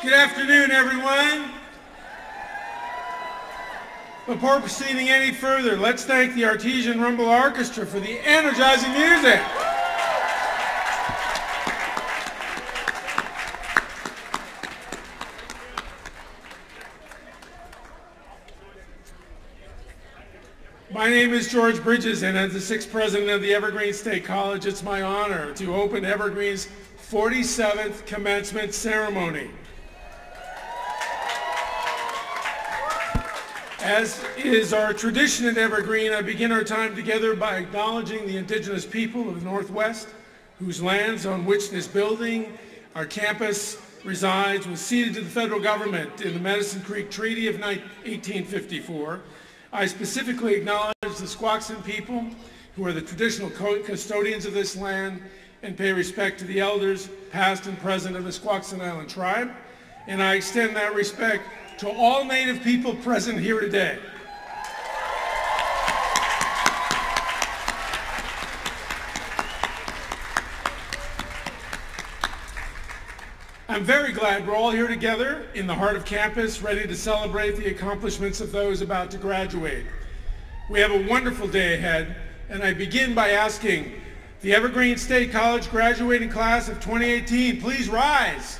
Good afternoon, everyone. Before proceeding any further, let's thank the Artesian Rumble Orchestra for the energizing music. My name is George Bridges, and as the sixth president of the Evergreen State College, it's my honor to open Evergreen's 47th commencement ceremony. As is our tradition at Evergreen, I begin our time together by acknowledging the indigenous people of the Northwest, whose lands on which this building, our campus, resides, was ceded to the federal government in the Medicine Creek Treaty of 1854. I specifically acknowledge the Squaxin people, who are the traditional custodians of this land, and pay respect to the elders, past and present, of the Squaxin Island tribe. And I extend that respect to all Native people present here today. I'm very glad we're all here together in the heart of campus, ready to celebrate the accomplishments of those about to graduate. We have a wonderful day ahead, and I begin by asking the Evergreen State College graduating class of 2018, please rise.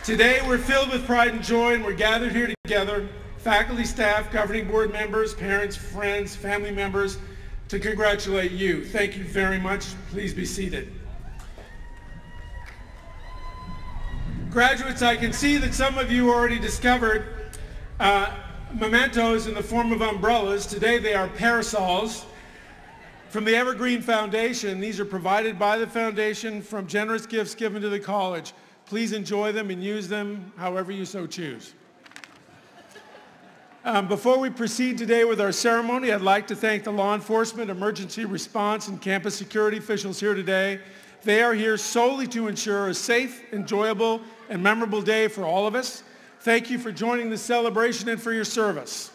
Today we're filled with pride and joy, and we're gathered here together, faculty, staff, governing board members, parents, friends, family members, to congratulate you. Thank you very much. Please be seated. Graduates, I can see that some of you already discovered mementos in the form of umbrellas. Today they are parasols from the Evergreen Foundation. These are provided by the foundation from generous gifts given to the college. Please enjoy them and use them however you so choose. Before we proceed today with our ceremony, I'd like to thank the law enforcement, emergency response, and campus security officials here today. They are here solely to ensure a safe, enjoyable, and memorable day for all of us. Thank you for joining the celebration and for your service.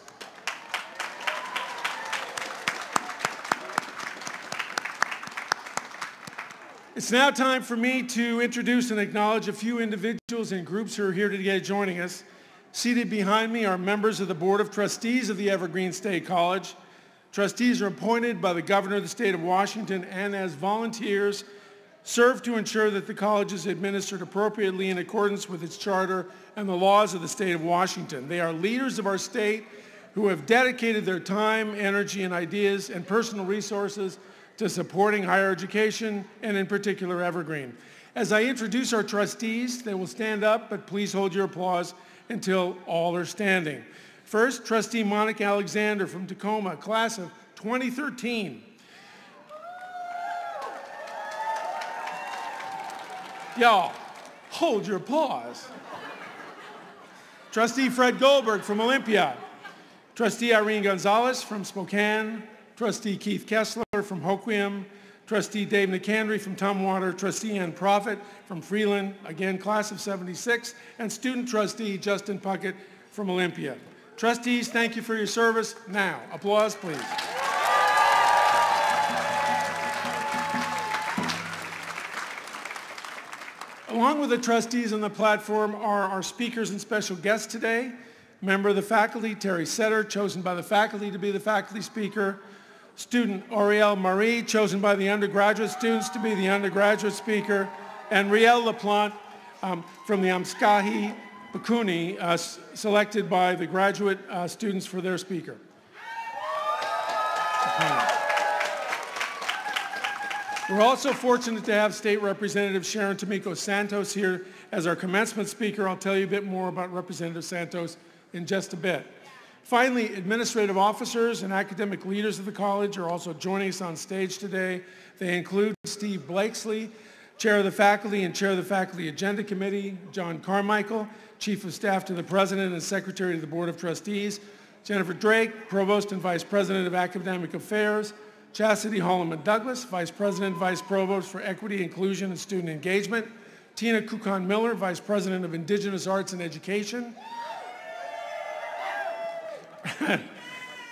It's now time for me to introduce and acknowledge a few individuals and groups who are here today joining us. Seated behind me are members of the Board of Trustees of the Evergreen State College. Trustees are appointed by the Governor of the State of Washington and, as volunteers, serve to ensure that the college is administered appropriately in accordance with its charter and the laws of the State of Washington. They are leaders of our state who have dedicated their time, energy, and ideas and personal resources to supporting higher education, and in particular Evergreen. As I introduce our trustees, they will stand up, but please hold your applause until all are standing. First, Trustee Monica Alexander from Tacoma, class of 2013. Y'all, hold your applause. Trustee Fred Goldberg from Olympia. Trustee Irene Gonzalez from Spokane. Trustee Keith Kessler from Hoquiam, Trustee Dave Nicandri from Tumwater, Trustee Ann Proffitt from Freeland, again class of 76, and Student Trustee Justin Puckett from Olympia. Trustees, thank you for your service. Now, applause please. Along with the trustees on the platform are our speakers and special guests today. Member of the faculty, Terry Setter, chosen by the faculty to be the faculty speaker. Student Auriel Marie, chosen by the undergraduate students to be the undergraduate speaker, and Riel LaPlante from the Amskahi Bikuni, selected by the graduate students for their speaker. We're also fortunate to have State Representative Sharon Tomiko Santos here as our commencement speaker. I'll tell you a bit more about Representative Santos in just a bit. Finally, administrative officers and academic leaders of the college are also joining us on stage today. They include Steve Blakesley, Chair of the Faculty and Chair of the Faculty Agenda Committee, John Carmichael, Chief of Staff to the President and Secretary to the Board of Trustees, Jennifer Drake, Provost and Vice President of Academic Affairs, Chastity Holloman Douglas, Vice President, Vice Provost for Equity, Inclusion, and Student Engagement, Tina Kukan Miller, Vice President of Indigenous Arts and Education,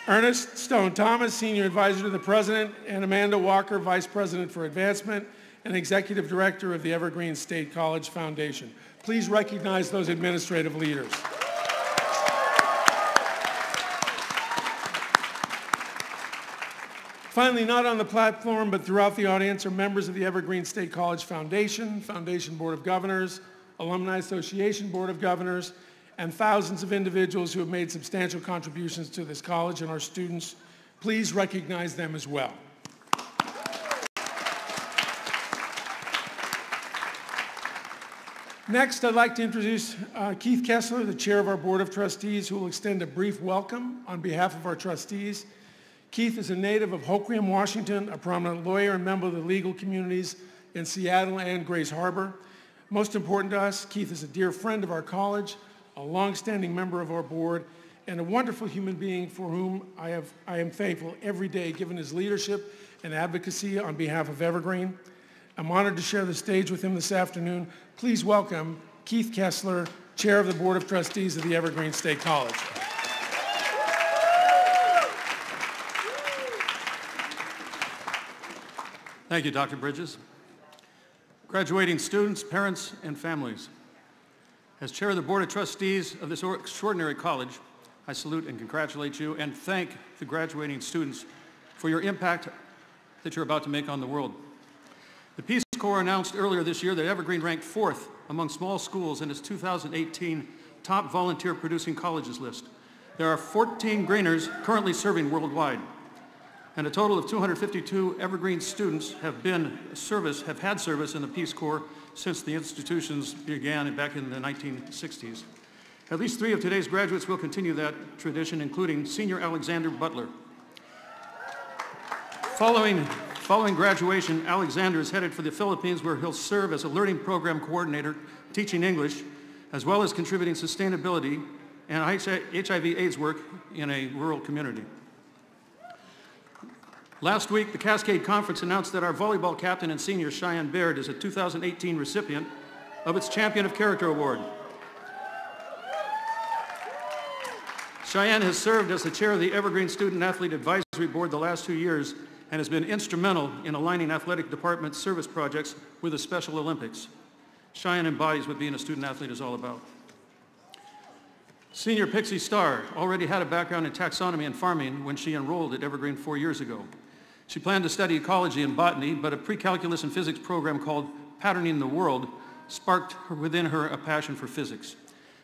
Ernest Stone Thomas, Senior Advisor to the President, and Amanda Walker, Vice President for Advancement and Executive Director of the Evergreen State College Foundation. Please recognize those administrative leaders. Finally, not on the platform, but throughout the audience are members of the Evergreen State College Foundation, Foundation Board of Governors, Alumni Association Board of Governors, and thousands of individuals who have made substantial contributions to this college and our students. Please recognize them as well. Next, I'd like to introduce Keith Kessler, the chair of our Board of Trustees, who will extend a brief welcome on behalf of our trustees. Keith is a native of Hoquiam, Washington, a prominent lawyer and member of the legal communities in Seattle and Grays Harbor. Most important to us, Keith is a dear friend of our college, a longstanding member of our board, and a wonderful human being for whom I am thankful every day, given his leadership and advocacy on behalf of Evergreen. I'm honored to share the stage with him this afternoon. Please welcome Keith Kessler, Chair of the Board of Trustees of the Evergreen State College. Thank you, Dr. Bridges. Graduating students, parents, and families. As chair of the Board of Trustees of this extraordinary college, I salute and congratulate you and thank the graduating students for your impact that you're about to make on the world. The Peace Corps announced earlier this year that Evergreen ranked 4th among small schools in its 2018 top volunteer producing colleges list. There are 14 Greeners currently serving worldwide, and a total of 252 Evergreen students have had service in the Peace Corps since the institutions began back in the 1960s. At least 3 of today's graduates will continue that tradition, including Senior Alexander Butler. Following graduation, Alexander is headed for the Philippines, where he'll serve as a learning program coordinator, teaching English, as well as contributing sustainability and HIV/AIDS work in a rural community. Last week, the Cascade Conference announced that our volleyball captain and senior, Cheyenne Baird, is a 2018 recipient of its Champion of Character Award. Cheyenne has served as the chair of the Evergreen Student Athlete Advisory Board the last 2 years and has been instrumental in aligning athletic department service projects with the Special Olympics. Cheyenne embodies what being a student athlete is all about. Senior Pixie Starr already had a background in taxonomy and farming when she enrolled at Evergreen 4 years ago. She planned to study ecology and botany, but a pre-calculus and physics program called Patterning the World sparked within her a passion for physics.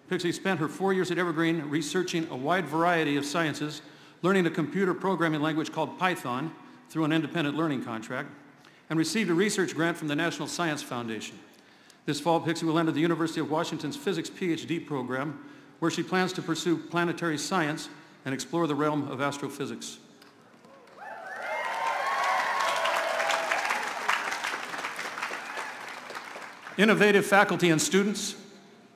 Pixie spent her 4 years at Evergreen researching a wide variety of sciences, learning a computer programming language called Python through an independent learning contract, and received a research grant from the National Science Foundation. This fall, Pixie will enter the University of Washington's Physics PhD program, where she plans to pursue planetary science and explore the realm of astrophysics. Innovative faculty and students.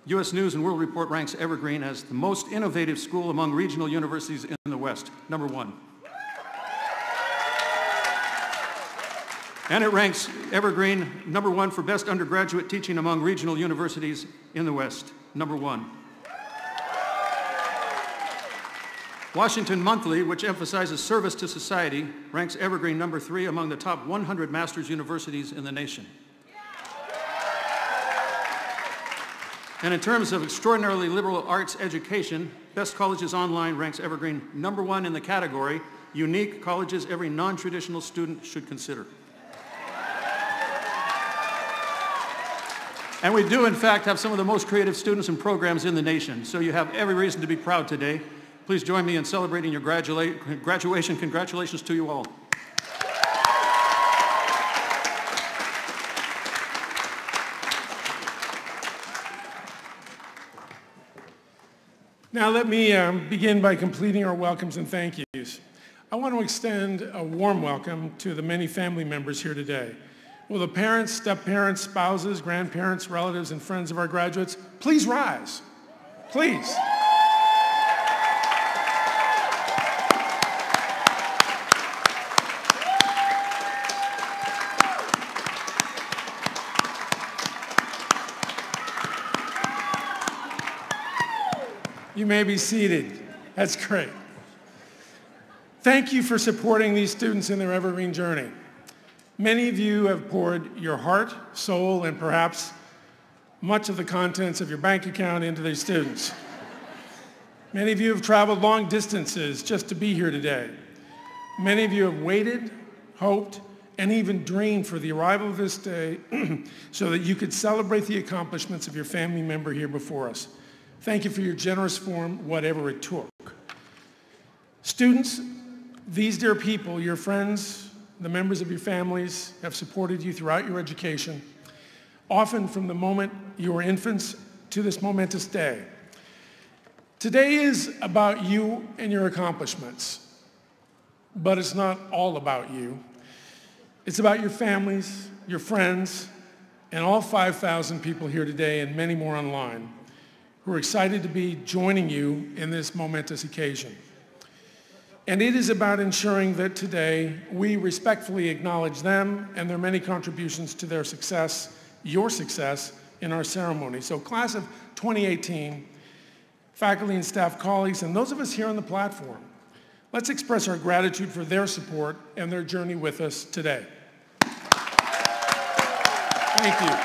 U.S. News and World Report ranks Evergreen as the most innovative school among regional universities in the West, #1. And it ranks Evergreen #1 for best undergraduate teaching among regional universities in the West, #1. Washington Monthly, which emphasizes service to society, ranks Evergreen #3 among the top 100 master's universities in the nation. And in terms of extraordinarily liberal arts education, Best Colleges Online ranks Evergreen #1 in the category Unique Colleges Every Non-Traditional Student Should Consider. And we do, in fact, have some of the most creative students and programs in the nation, so you have every reason to be proud today. Please join me in celebrating your graduation. Congratulations to you all. Now let me begin by completing our welcomes and thank yous. I want to extend a warm welcome to the many family members here today. Will the parents, step-parents, spouses, grandparents, relatives, and friends of our graduates please rise? Please. You may be seated. That's great. Thank you for supporting these students in their Evergreen journey. Many of you have poured your heart, soul, and perhaps much of the contents of your bank account into these students. Many of you have traveled long distances just to be here today. Many of you have waited, hoped, and even dreamed for the arrival of this day so that you could celebrate the accomplishments of your family member here before us. Thank you for your generous form, whatever it took. Students, these dear people, your friends, the members of your families have supported you throughout your education, often from the moment you were infants to this momentous day. Today is about you and your accomplishments, but it's not all about you. It's about your families, your friends, and all 5,000 people here today and many more online who are excited to be joining you in this momentous occasion. And it is about ensuring that today we respectfully acknowledge them and their many contributions to their success, your success, in our ceremony. So class of 2018, faculty and staff colleagues, and those of us here on the platform, let's express our gratitude for their support and their journey with us today. Thank you.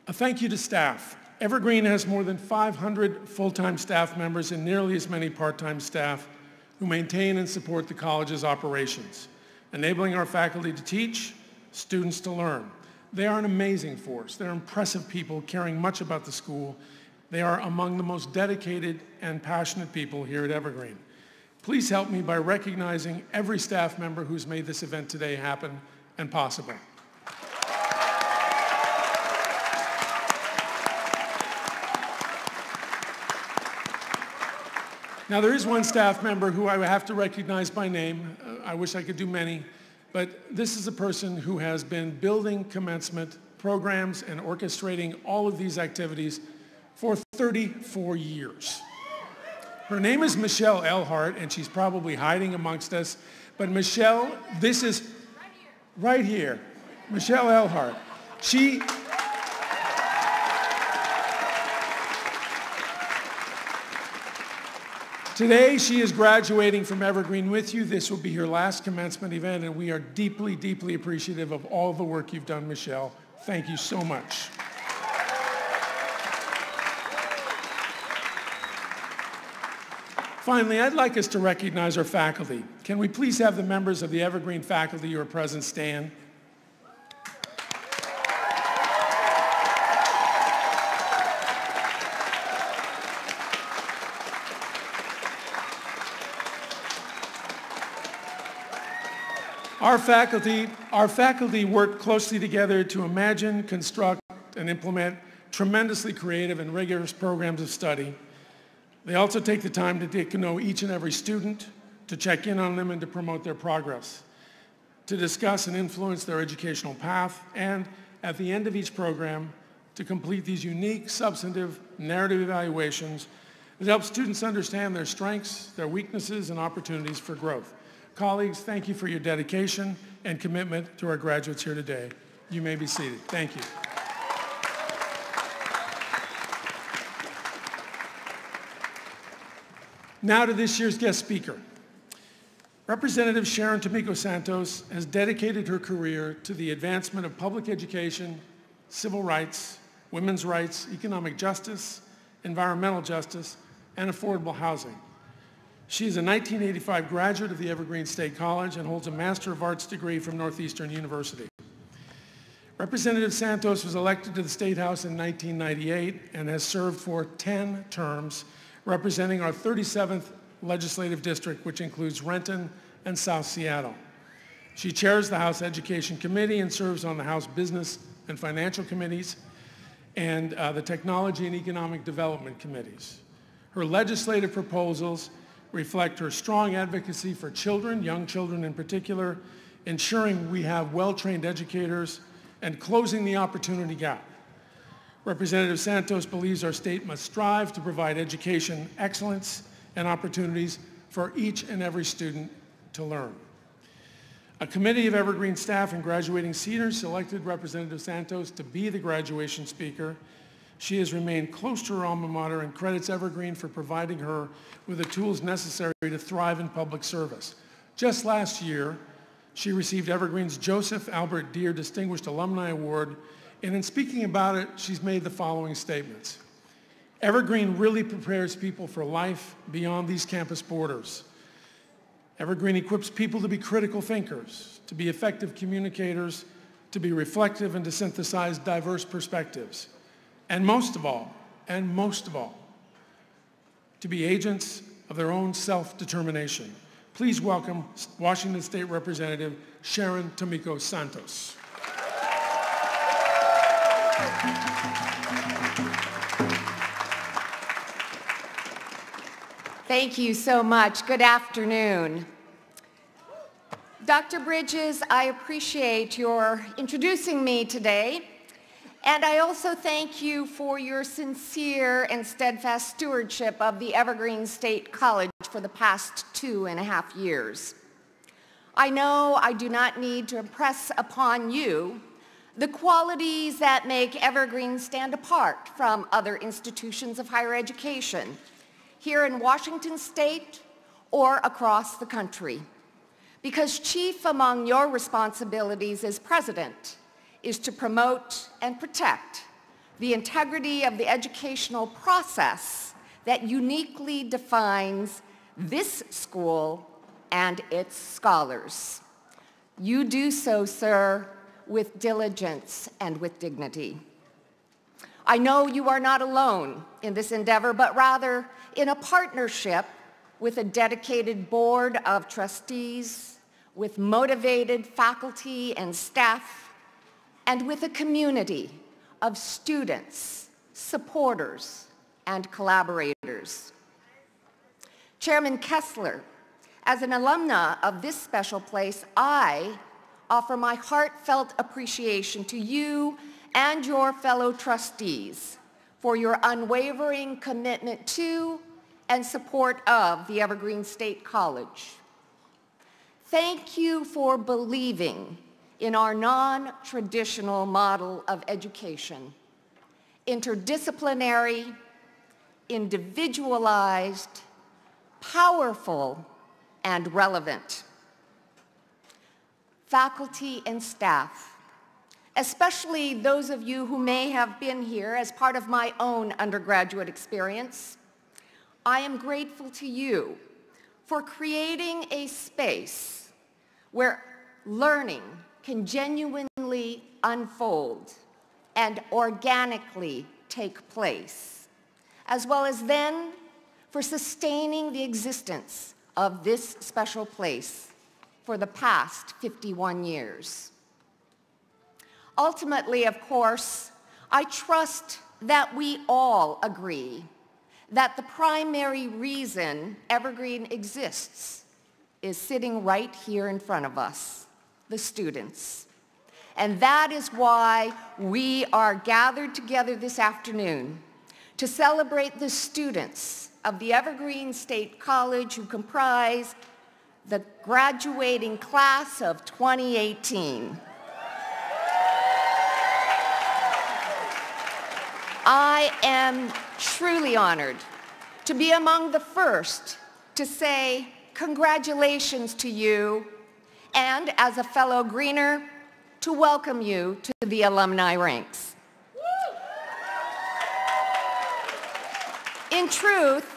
A thank you to staff. Evergreen has more than 500 full-time staff members and nearly as many part-time staff who maintain and support the college's operations, enabling our faculty to teach, students to learn. They are an amazing force. They're impressive people caring much about the school. They are among the most dedicated and passionate people here at Evergreen. Please help me by recognizing every staff member who's made this event today happen and possible. Now, there is one staff member who I would have to recognize by name. I wish I could do many, but this is a person who has been building commencement programs and orchestrating all of these activities for 34 years. Her name is Michelle Elhart, and she's probably hiding amongst us. But Michelle, this is right here, Michelle Elhart. Today, she is graduating from Evergreen with you. This will be her last commencement event, and we are deeply, deeply appreciative of all the work you've done, Michelle. Thank you so much. Finally, I'd like us to recognize our faculty. Can we please have the members of the Evergreen faculty who are present stand? Our faculty work closely together to imagine, construct, and implement tremendously creative and rigorous programs of study. They also take the time to get to know each and every student, to check in on them and to promote their progress, to discuss and influence their educational path, and at the end of each program, to complete these unique, substantive, narrative evaluations that help students understand their strengths, their weaknesses, and opportunities for growth. Colleagues, thank you for your dedication and commitment to our graduates here today. You may be seated. Thank you. Now to this year's guest speaker. Representative Sharon Tomiko Santos has dedicated her career to the advancement of public education, civil rights, women's rights, economic justice, environmental justice, and affordable housing. She is a 1985 graduate of the Evergreen State College and holds a Master of Arts degree from Northeastern University. Representative Santos was elected to the State House in 1998 and has served for 10 terms, representing our 37th legislative district, which includes Renton and South Seattle. She chairs the House Education Committee and serves on the House Business and Financial Committees and the Technology and Economic Development Committees. Her legislative proposals reflect her strong advocacy for children, young children in particular, ensuring we have well-trained educators and closing the opportunity gap. Representative Santos believes our state must strive to provide education excellence and opportunities for each and every student to learn. A committee of Evergreen staff and graduating seniors selected Representative Santos to be the graduation speaker. she has remained close to her alma mater and credits Evergreen for providing her with the tools necessary to thrive in public service. Just last year, she received Evergreen's Joseph Albert Deere Distinguished Alumni Award, and in speaking about it, she's made the following statements. Evergreen really prepares people for life beyond these campus borders. Evergreen equips people to be critical thinkers, to be effective communicators, to be reflective, and to synthesize diverse perspectives. And most of all, to be agents of their own self-determination. Please welcome Washington State Representative Sharon Tomiko Santos. Thank you so much. Good afternoon. Dr. Bridges, I appreciate your introducing me today, and I also thank you for your sincere and steadfast stewardship of the Evergreen State College for the past 2.5 years. I know I do not need to impress upon you the qualities that make Evergreen stand apart from other institutions of higher education here in Washington State or across the country. Because chief among your responsibilities as president is to promote and protect the integrity of the educational process that uniquely defines this school and its scholars. You do so, sir, with diligence and with dignity. I know you are not alone in this endeavor, but rather in a partnership with a dedicated board of trustees, with motivated faculty and staff, and with a community of students, supporters, and collaborators. Chairman Kessler, as an alumna of this special place, I offer my heartfelt appreciation to you and your fellow trustees for your unwavering commitment to and support of the Evergreen State College. Thank you for believing in our non-traditional model of education, interdisciplinary, individualized, powerful, and relevant. Faculty and staff, especially those of you who may have been here as part of my own undergraduate experience, I am grateful to you for creating a space where learning can genuinely unfold and organically take place, as well as then for sustaining the existence of this special place for the past 51 years. Ultimately, of course, I trust that we all agree that the primary reason Evergreen exists is sitting right here in front of us, the students. And that is why we are gathered together this afternoon to celebrate the students of the Evergreen State College who comprise the graduating class of 2018. I am truly honored to be among the first to say congratulations to you, and as a fellow Greener, to welcome you to the alumni ranks. In truth,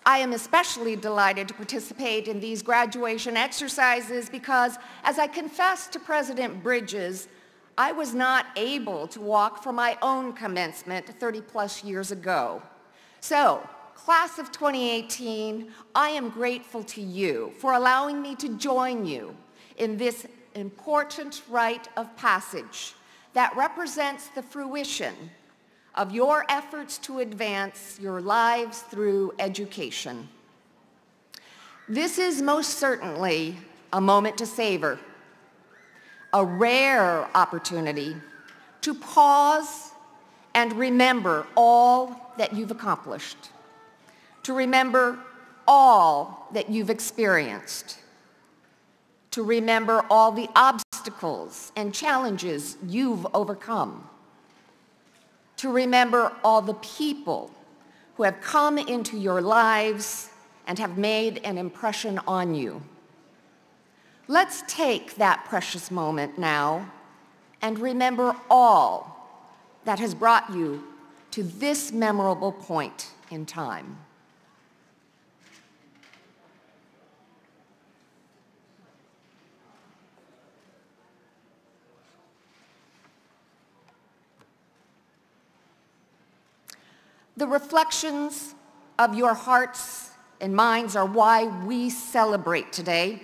I am especially delighted to participate in these graduation exercises because, as I confessed to President Bridges, I was not able to walk for my own commencement 30+ years ago. So, class of 2018, I am grateful to you for allowing me to join you in this important rite of passage that represents the fruition of your efforts to advance your lives through education. This is most certainly a moment to savor, a rare opportunity to pause and remember all that you've accomplished, to remember all that you've experienced, to remember all the obstacles and challenges you've overcome, to remember all the people who have come into your lives and have made an impression on you. Let's take that precious moment now and remember all that has brought you to this memorable point in time. The reflections of your hearts and minds are why we celebrate today.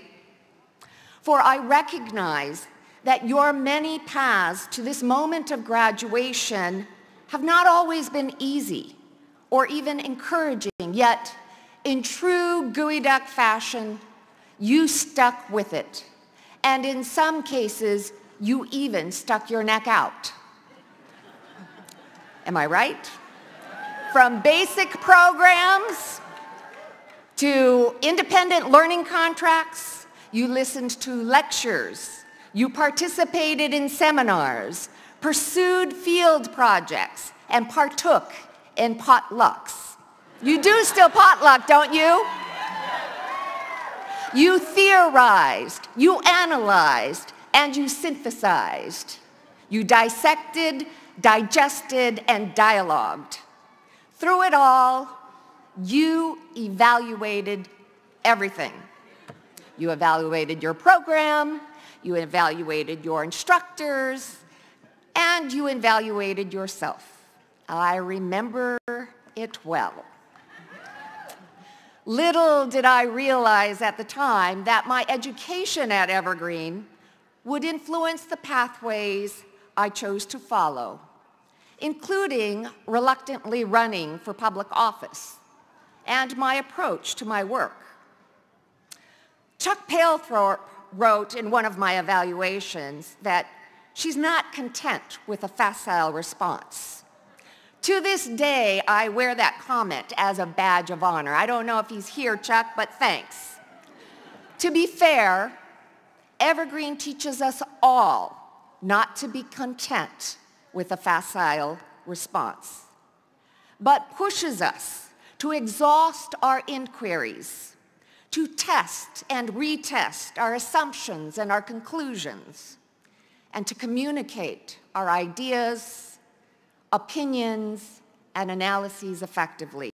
For I recognize that your many paths to this moment of graduation have not always been easy or even encouraging, yet in true Geoduck fashion, you stuck with it. And in some cases, you even stuck your neck out. Am I right? From basic programs to independent learning contracts, you listened to lectures, you participated in seminars, pursued field projects, and partook in potlucks. You do still potluck, don't you? You theorized, you analyzed, and you synthesized. You dissected, digested, and dialogued. Through it all, you evaluated everything. You evaluated your program, you evaluated your instructors, and you evaluated yourself. I remember it well. Little did I realize at the time that my education at Evergreen would influence the pathways I chose to follow, including reluctantly running for public office and my approach to my work. Chuck Palethorpe wrote in one of my evaluations that she's not content with a facile response. To this day, I wear that comment as a badge of honor. I don't know if he's here, Chuck, but thanks. To be fair, Evergreen teaches us all not to be content with a facile response, but pushes us to exhaust our inquiries, to test and retest our assumptions and our conclusions, and to communicate our ideas, opinions, and analyses effectively.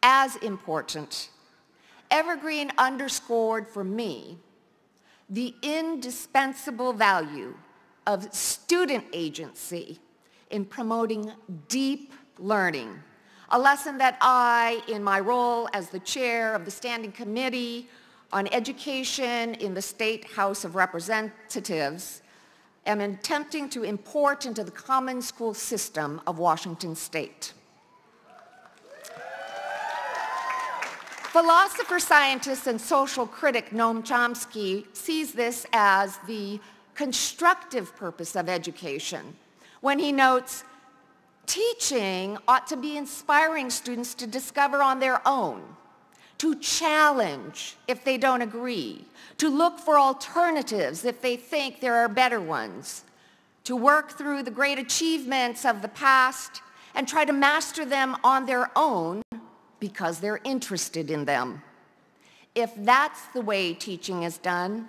As important, Evergreen underscored for me the indispensable value of student agency in promoting deep learning, a lesson that I, in my role as the chair of the Standing Committee on Education in the State House of Representatives, am attempting to import into the common school system of Washington State. Philosopher, scientist, and social critic Noam Chomsky sees this as the constructive purpose of education when he notes, teaching ought to be inspiring students to discover on their own, to challenge if they don't agree, to look for alternatives if they think there are better ones, to work through the great achievements of the past and try to master them on their own because they're interested in them. If that's the way teaching is done,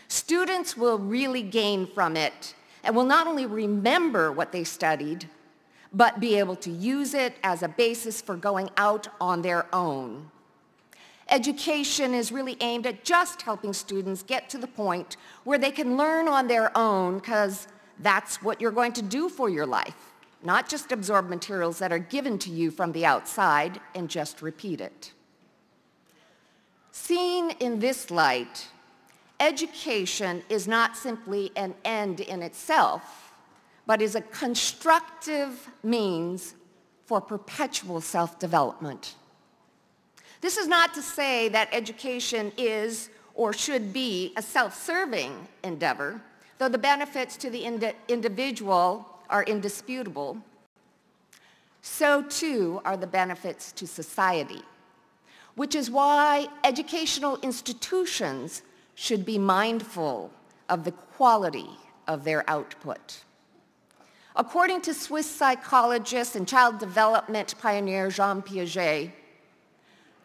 students will really gain from it and will not only remember what they studied, but be able to use it as a basis for going out on their own. Education is really aimed at just helping students get to the point where they can learn on their own, because that's what you're going to do for your life, not just absorb materials that are given to you from the outside and just repeat it. Seen in this light, education is not simply an end in itself, but is a constructive means for perpetual self-development. This is not to say that education is or should be a self-serving endeavor, though the benefits to the individual are indisputable. So too are the benefits to society, which is why educational institutions should be mindful of the quality of their output. According to Swiss psychologist and child development pioneer Jean Piaget,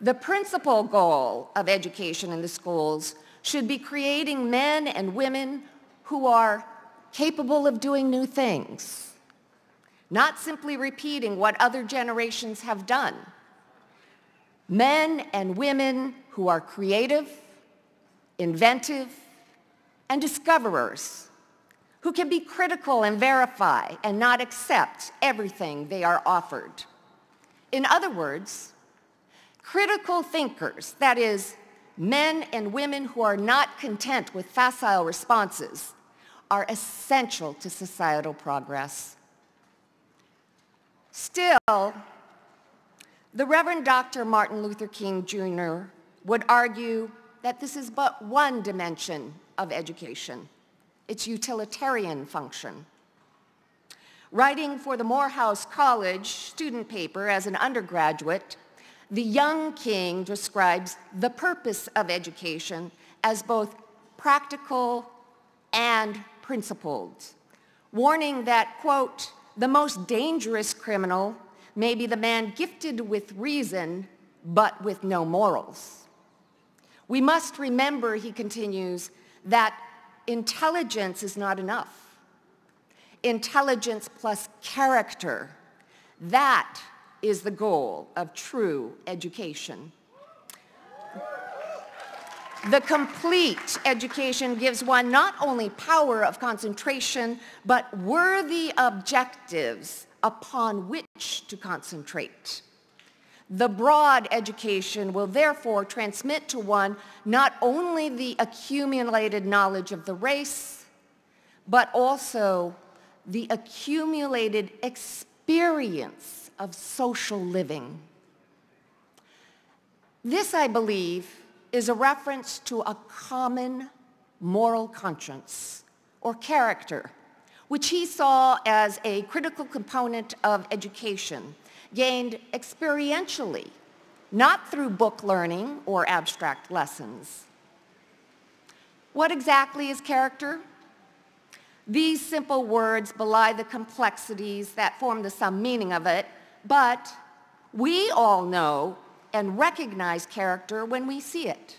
the principal goal of education in the schools should be creating men and women who are capable of doing new things, not simply repeating what other generations have done. Men and women who are creative, inventive, and discoverers, who can be critical and verify and not accept everything they are offered. In other words, critical thinkers, that is, men and women who are not content with facile responses, are essential to societal progress. Still, the Reverend Dr. Martin Luther King Jr. would argue that this is but one dimension of education, its utilitarian function. Writing for the Morehouse College student paper as an undergraduate, the young King describes the purpose of education as both practical and principled, warning that, quote, the most dangerous criminal may be the man gifted with reason but with no morals. We must remember, he continues, that intelligence is not enough. Intelligence plus character, that is the goal of true education. The complete education gives one not only power of concentration, but worthy objectives upon which to concentrate. The broad education will therefore transmit to one not only the accumulated knowledge of the race, but also the accumulated experience of social living. This, I believe, is a reference to a common moral conscience or character, which he saw as a critical component of education, gained experientially, not through book learning or abstract lessons. What exactly is character? These simple words belie the complexities that form the sum meaning of it, but we all know and recognize character when we see it.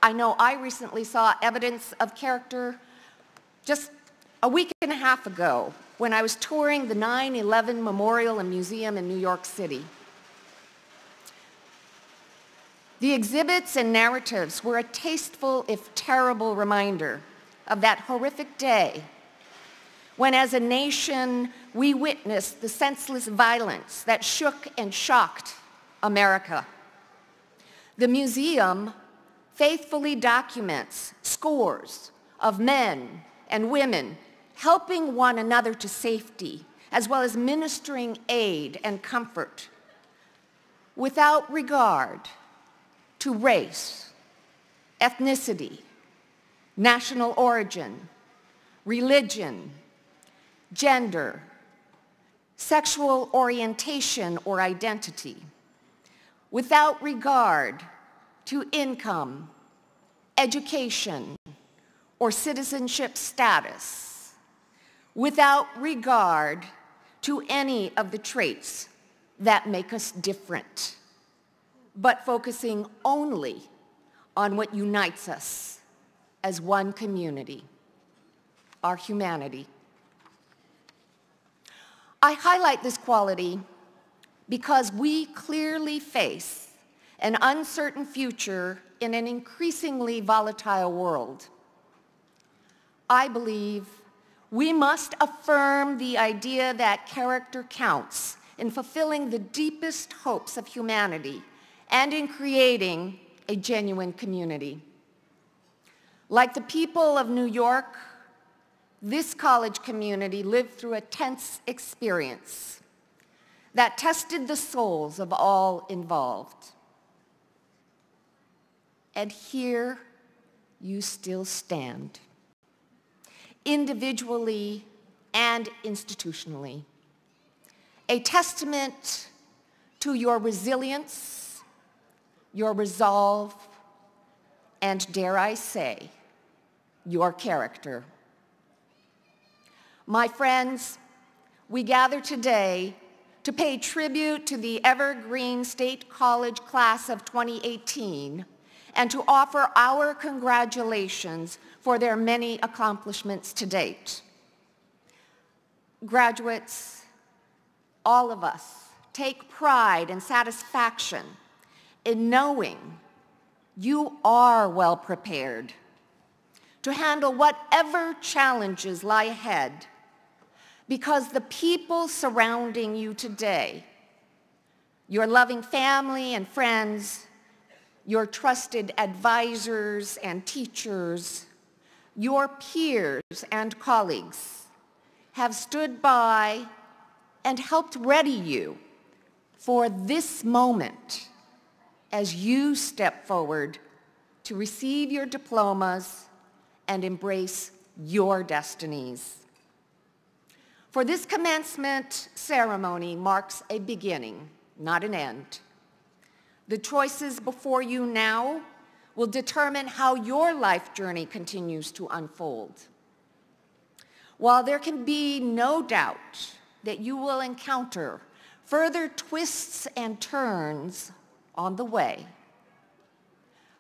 I know I recently saw evidence of character just a week and a half ago when I was touring the 9/11 Memorial and Museum in New York City. The exhibits and narratives were a tasteful, if terrible, reminder of that horrific day when, as a nation, we witnessed the senseless violence that shook and shocked America. The museum faithfully documents scores of men and women helping one another to safety, as well as ministering aid and comfort, without regard to race, ethnicity, national origin, religion, gender, sexual orientation or identity, without regard to income, education, or citizenship status, without regard to any of the traits that make us different, but focusing only on what unites us as one community, our humanity. I highlight this quality because we clearly face an uncertain future in an increasingly volatile world. I believe we must affirm the idea that character counts in fulfilling the deepest hopes of humanity and in creating a genuine community. Like the people of New York, this college community lived through a tense experience that tested the souls of all involved. And here you still stand, individually and institutionally, a testament to your resilience, your resolve, and dare I say, your character. My friends, we gather today to pay tribute to the Evergreen State College class of 2018 and to offer our congratulations for their many accomplishments to date. Graduates, all of us take pride and satisfaction in knowing you are well prepared to handle whatever challenges lie ahead, because the people surrounding you today, your loving family and friends, your trusted advisors and teachers, your peers and colleagues, have stood by and helped ready you for this moment as you step forward to receive your diplomas and embrace your destinies. For this commencement ceremony marks a beginning, not an end. The choices before you now will determine how your life journey continues to unfold. While there can be no doubt that you will encounter further twists and turns on the way,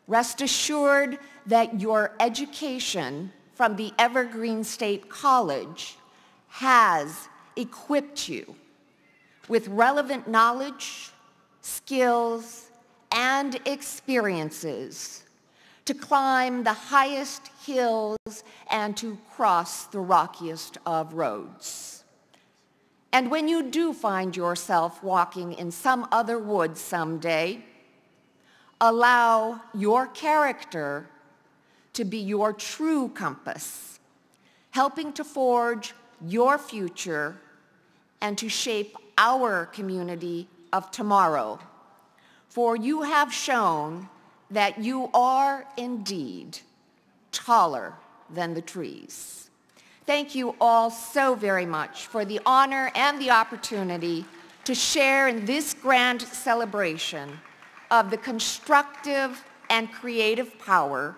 rest assured that your education from the Evergreen State College has equipped you with relevant knowledge, skills, and experiences to climb the highest hills and to cross the rockiest of roads. And when you do find yourself walking in some other woods someday, allow your character to be your true compass, helping to forge your future and to shape our community of tomorrow. For you have shown that you are indeed taller than the trees. Thank you all so very much for the honor and the opportunity to share in this grand celebration of the constructive and creative power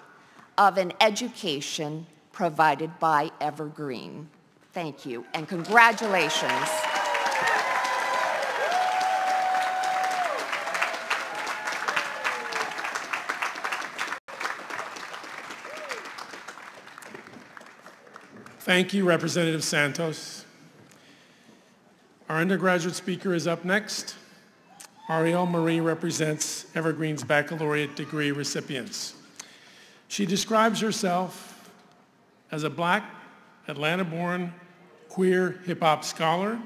of an education provided by Evergreen. Thank you, and congratulations. Thank you, Representative Santos. Our undergraduate speaker is up next. Ariel Marie represents Evergreen's baccalaureate degree recipients. She describes herself as a Black, Atlanta-born, queer hip-hop scholar,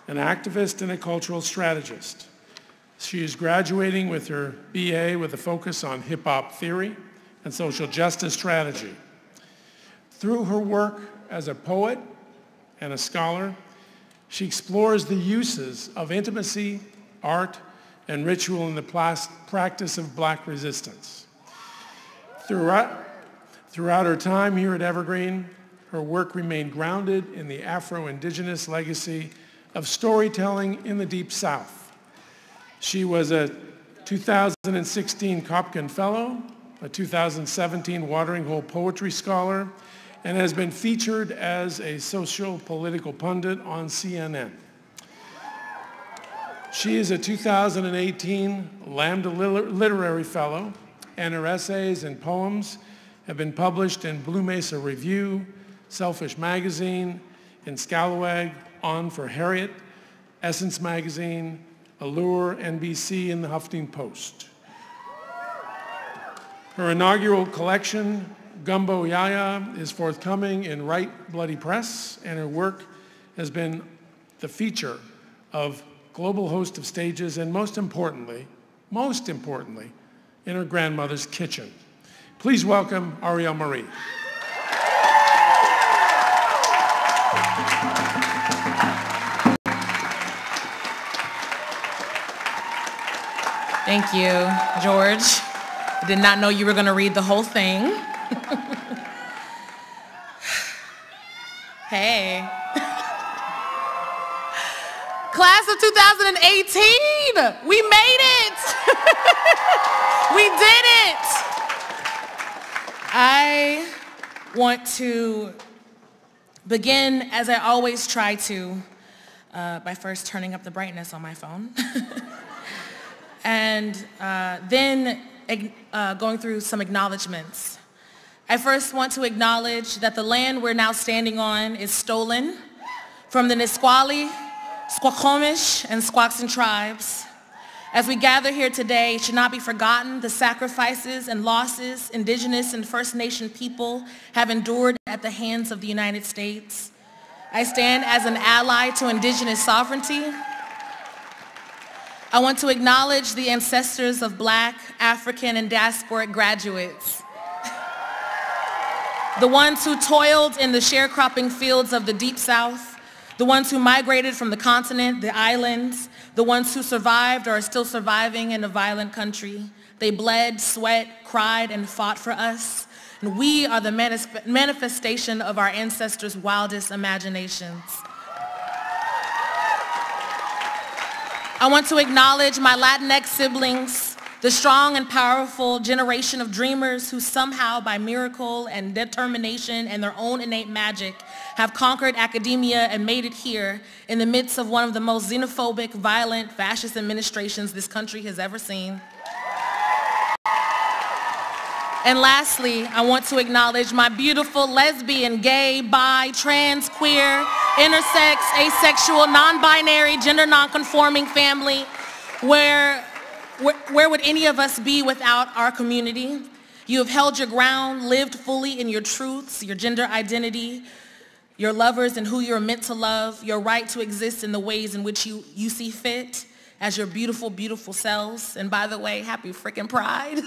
an activist and a cultural strategist. She is graduating with her BA with a focus on hip-hop theory and social justice strategy. Through her work as a poet and a scholar, she explores the uses of intimacy, art, and ritual in the practice of Black resistance. Throughout her time here at Evergreen, her work remained grounded in the Afro-Indigenous legacy of storytelling in the Deep South. She was a 2016 Kopkin Fellow, a 2017 Watering Hole Poetry Scholar, and has been featured as a social-political pundit on CNN. She is a 2018 Lambda Literary Fellow, and her essays and poems have been published in Blue Mesa Review, Selfish Magazine, in Scalawag, On for Harriet, Essence Magazine, Allure, NBC, and the Huffington Post. Her inaugural collection, Gumbo Yaya, is forthcoming in Right Bloody Press, and her work has been the feature of global host of stages, and most importantly, in her grandmother's kitchen. Please welcome Ariel Marie. Thank you, George. I did not know you were going to read the whole thing. Hey. Class of 2018, we made it. We did it. I want to begin, as I always try to, by first turning up the brightness on my phone, and then going through some acknowledgments. I first want to acknowledge that the land we're now standing on is stolen from the Nisqually, Squamish, and Squaxin tribes. As we gather here today, it should not be forgotten the sacrifices and losses Indigenous and First Nation people have endured at the hands of the United States. I stand as an ally to Indigenous sovereignty. I want to acknowledge the ancestors of Black, African, and diasporic graduates. The ones who toiled in the sharecropping fields of the Deep South, the ones who migrated from the continent, the islands, the ones who survived or are still surviving in a violent country. They bled, sweat, cried, and fought for us. And we are the manifestation of our ancestors' wildest imaginations. I want to acknowledge my Latinx siblings, the strong and powerful generation of dreamers who somehow, by miracle and determination and their own innate magic, have conquered academia and made it here in the midst of one of the most xenophobic, violent, fascist administrations this country has ever seen. And lastly, I want to acknowledge my beautiful lesbian, gay, bi, trans, queer, intersex, asexual, non-binary, gender non-conforming family. Where would any of us be without our community? You have held your ground, lived fully in your truths, your gender identity, your lovers and who you're meant to love, your right to exist in the ways in which you see fit as your beautiful, beautiful selves. And by the way, happy freaking Pride.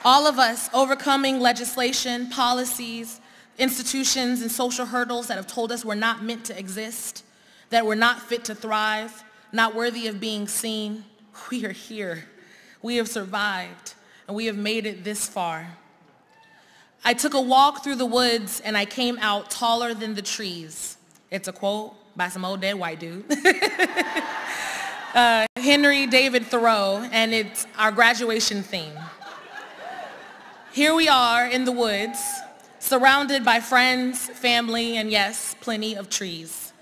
All of us overcoming legislation, policies, institutions, and social hurdles that have told us we're not meant to exist, that we're not fit to thrive, not worthy of being seen. We are here. We have survived, and we have made it this far. I took a walk through the woods, and I came out taller than the trees. It's a quote by some old dead white dude. Henry David Thoreau, and it's our graduation theme. Here we are in the woods, surrounded by friends, family, and yes, plenty of trees.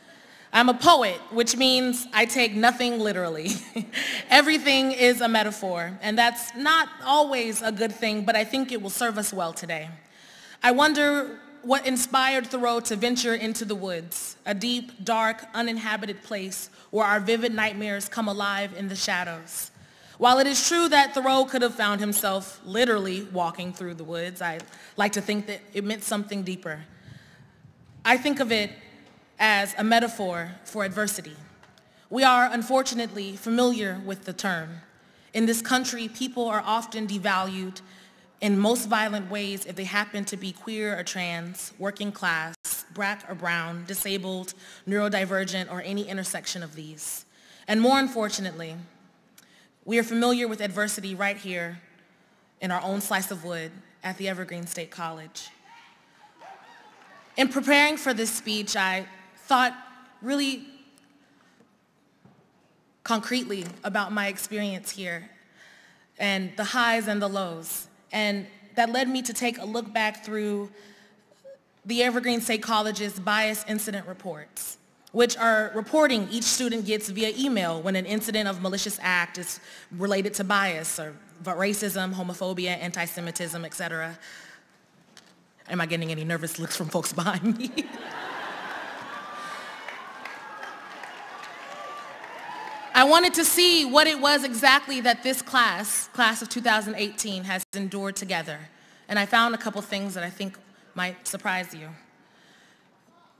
I'm a poet, which means I take nothing literally. Everything is a metaphor, and that's not always a good thing, but I think it will serve us well today. I wonder what inspired Thoreau to venture into the woods, a deep, dark, uninhabited place where our vivid nightmares come alive in the shadows. While it is true that Thoreau could have found himself literally walking through the woods, I like to think that it meant something deeper. I think of it as a metaphor for adversity. We are unfortunately familiar with the term. In this country, people are often devalued in most violent ways if they happen to be queer or trans, working class, Black or brown, disabled, neurodivergent, or any intersection of these. And more unfortunately, we are familiar with adversity right here in our own slice of wood at the Evergreen State College. In preparing for this speech, I thought really concretely about my experience here and the highs and the lows. And that led me to take a look back through the Evergreen State College's bias incident reports, which are reporting each student gets via email when an incident of malicious act is related to bias or racism, homophobia, anti-Semitism, etc. Am I getting any nervous looks from folks behind me? I wanted to see what it was exactly that this class of 2018, has endured together. And I found a couple things that I think might surprise you.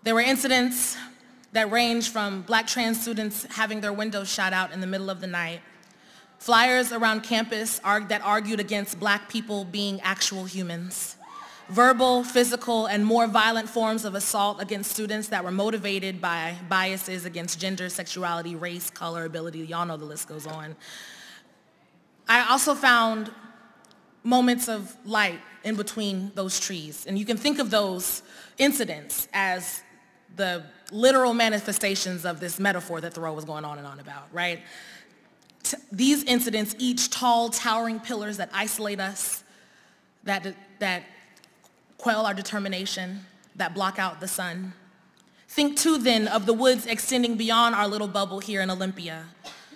There were incidents that range from Black trans students having their windows shot out in the middle of the night, flyers around campus that argued against Black people being actual humans, verbal, physical, and more violent forms of assault against students that were motivated by biases against gender, sexuality, race, color, ability. Y'all know the list goes on. I also found moments of light in between those trees. And you can think of those incidents as the literal manifestations of this metaphor that Thoreau was going on and on about, right? These incidents, each tall, towering pillars that isolate us, that quell our determination, that block out the sun. Think too then of the woods extending beyond our little bubble here in Olympia.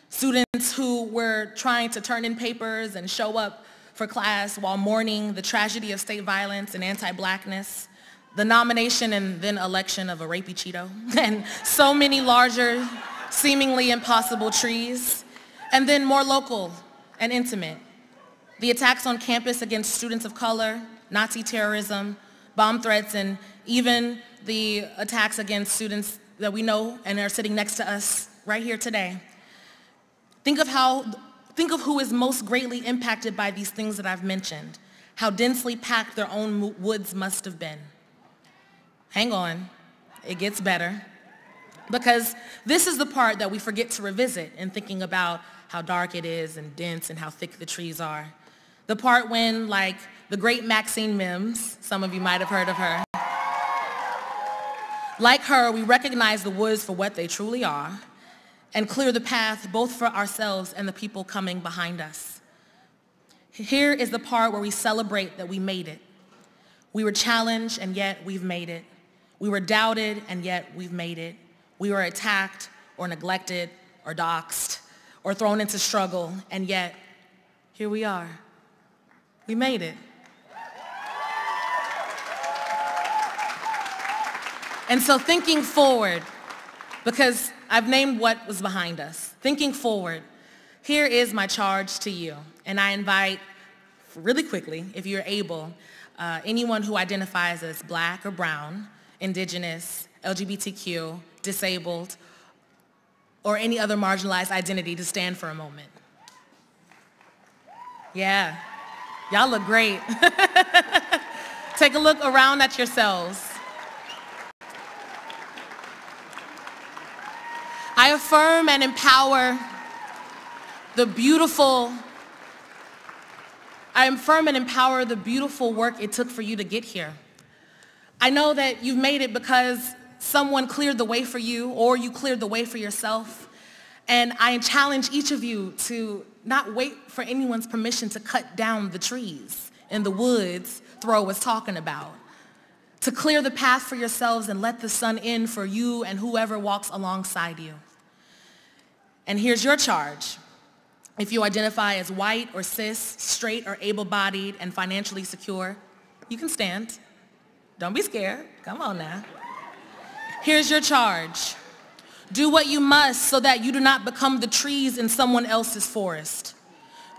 Students who were trying to turn in papers and show up for class while mourning the tragedy of state violence and anti-blackness, the nomination and then election of a rapey Cheeto, and so many larger, seemingly impossible trees, and then more local and intimate. The attacks on campus against students of color, Nazi terrorism, bomb threats, and even the attacks against students that we know and are sitting next to us right here today. Think of who is most greatly impacted by these things that I've mentioned, how densely packed their own woods must have been. Hang on, it gets better. Because this is the part that we forget to revisit in thinking about how dark it is and dense and how thick the trees are. The part when, like the great Maxine Mims, some of you might have heard of her, like her, we recognize the woods for what they truly are and clear the path both for ourselves and the people coming behind us. Here is the part where we celebrate that we made it. We were challenged and yet we've made it. We were doubted and yet we've made it. We were attacked or neglected or doxxed or thrown into struggle and yet here we are. We made it. And so thinking forward, because I've named what was behind us, thinking forward, here is my charge to you. And I invite, really quickly, if you're able, anyone who identifies as black or brown, indigenous, LGBTQ, disabled, or any other marginalized identity to stand for a moment. Yeah, y'all look great. Take a look around at yourselves. I affirm and empower the beautiful work it took for you to get here. I know that you've made it because someone cleared the way for you or you cleared the way for yourself. And I challenge each of you to not wait for anyone's permission to cut down the trees in the woods Thoreau was talking about. To clear the path for yourselves and let the sun in for you and whoever walks alongside you. And here's your charge. If you identify as white or cis, straight or able-bodied and financially secure, you can stand. Don't be scared. Come on now. Here's your charge. Do what you must so that you do not become the trees in someone else's forest.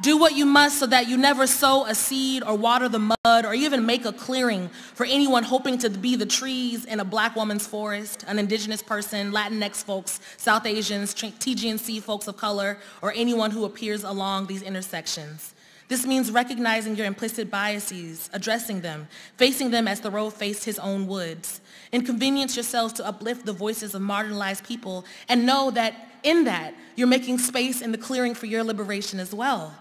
Do what you must so that you never sow a seed or water the mud or even make a clearing for anyone hoping to be the trees in a black woman's forest, an indigenous person, Latinx folks, South Asians, TGNC folks of color, or anyone who appears along these intersections. This means recognizing your implicit biases, addressing them, facing them as Thoreau faced his own woods. Inconvenience yourselves to uplift the voices of marginalized people and know that in that, you're making space in the clearing for your liberation as well.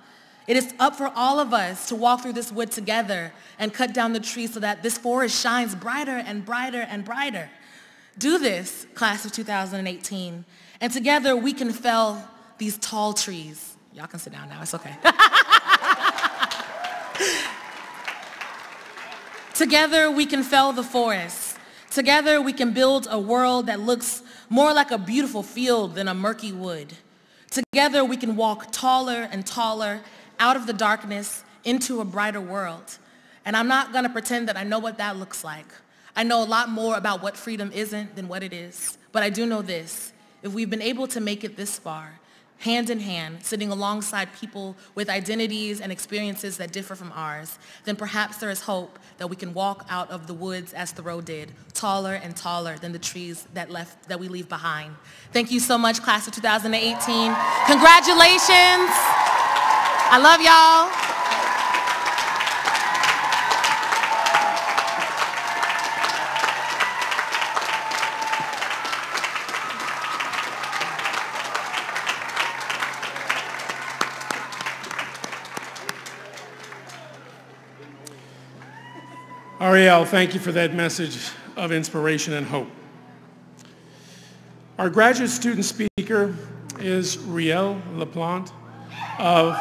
It is up for all of us to walk through this wood together and cut down the trees so that this forest shines brighter and brighter and brighter. Do this, class of 2018, and together we can fell these tall trees. Y'all can sit down now, it's okay. Together we can fell the forest. Together we can build a world that looks more like a beautiful field than a murky wood. Together we can walk taller and taller out of the darkness into a brighter world. And I'm not gonna pretend that I know what that looks like. I know a lot more about what freedom isn't than what it is. But I do know this, if we've been able to make it this far, hand in hand, sitting alongside people with identities and experiences that differ from ours, then perhaps there is hope that we can walk out of the woods as Thoreau did, taller and taller than the trees that we leave behind. Thank you so much, class of 2018. Congratulations. I love y'all. Ariel, thank you for that message of inspiration and hope. Our graduate student speaker is Riel LaPlante of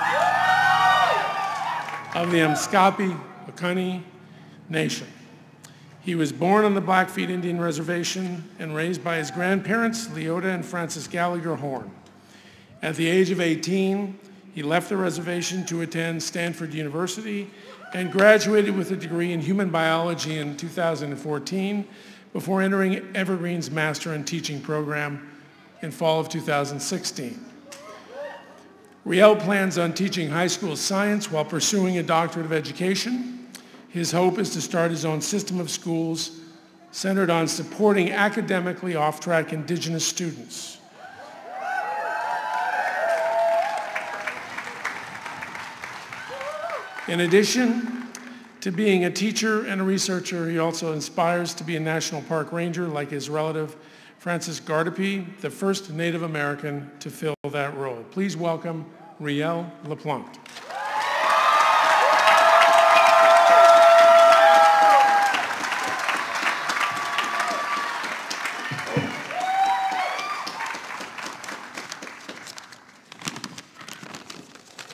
the Amscapi Piikani Nation. He was born on the Blackfeet Indian Reservation and raised by his grandparents, Leota and Francis Gallagher Horn. At the age of 18, he left the reservation to attend Stanford University and graduated with a degree in human biology in 2014 before entering Evergreen's Master in Teaching program in fall of 2016. Riel plans on teaching high school science while pursuing a doctorate of education. His hope is to start his own system of schools centered on supporting academically off-track Indigenous students. In addition to being a teacher and a researcher, he also aspires to be a National Park Ranger like his relative, Francis Gardapi, the first Native American to fill that role. Please welcome Riel LaPlante.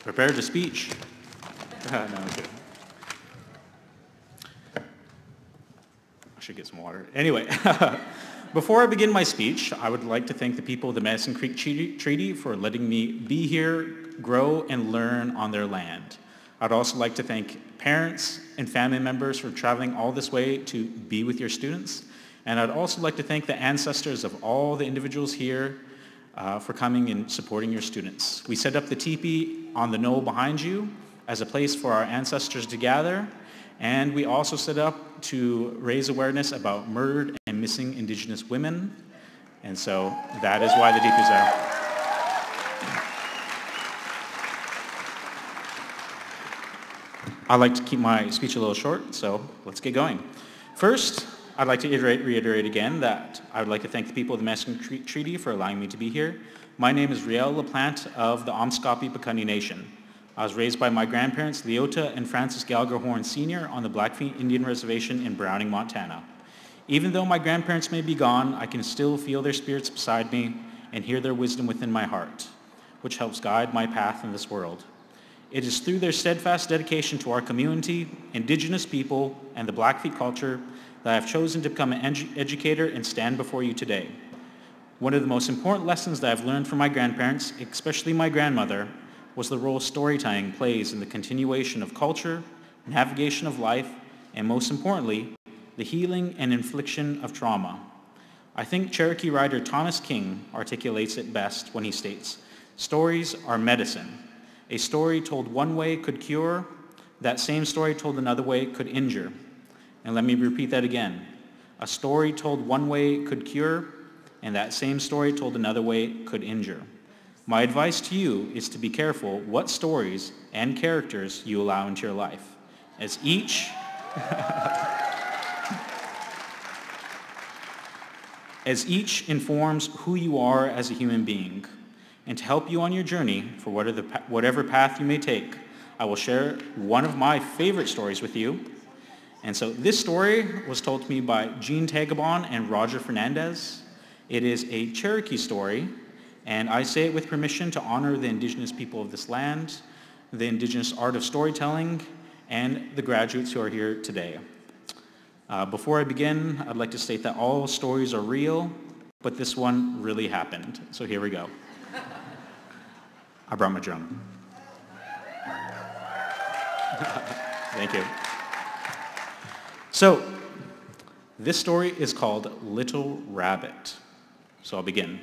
Prepared to speech. No, I'm kidding. I should get some water. Anyway, before I begin my speech, I would like to thank the people of the Madison Creek Treaty for letting me be here, grow, and learn on their land. I'd also like to thank parents and family members for traveling all this way to be with your students. And I'd also like to thank the ancestors of all the individuals here for coming and supporting your students. We set up the teepee on the knoll behind you as a place for our ancestors to gather, and we also set up to raise awareness about murdered and missing Indigenous women, and so that is why the teepee's there. I like to keep my speech a little short, so let's get going. First, I'd like to reiterate again that I would like to thank the people of the Madison Creek Treaty for allowing me to be here. My name is Riel LaPlante of the Omscopy Piikani Nation. I was raised by my grandparents, Leota and Francis Gallagher Horn Sr. on the Blackfeet Indian Reservation in Browning, Montana. Even though my grandparents may be gone, I can still feel their spirits beside me and hear their wisdom within my heart, which helps guide my path in this world. It is through their steadfast dedication to our community, Indigenous people, and the Blackfeet culture that I have chosen to become an educator and stand before you today. One of the most important lessons that I've learned from my grandparents, especially my grandmother, was the role storytelling plays in the continuation of culture, navigation of life, and most importantly, the healing and infliction of trauma. I think Cherokee writer Thomas King articulates it best when he states, "Stories are medicine. A story told one way could cure, that same story told another way could injure." And let me repeat that again. A story told one way could cure, and that same story told another way could injure. My advice to you is to be careful what stories and characters you allow into your life, as each informs who you are as a human being. And to help you on your journey for whatever path you may take, I will share one of my favorite stories with you. And so this story was told to me by Jean Tagabon and Roger Fernandez. It is a Cherokee story, and I say it with permission to honor the Indigenous people of this land, the Indigenous art of storytelling, and the graduates who are here today. Before I begin, I'd like to state that all stories are real, but this one really happened. So here we go. I brought my drum. Thank you. So, this story is called Little Rabbit. So I'll begin.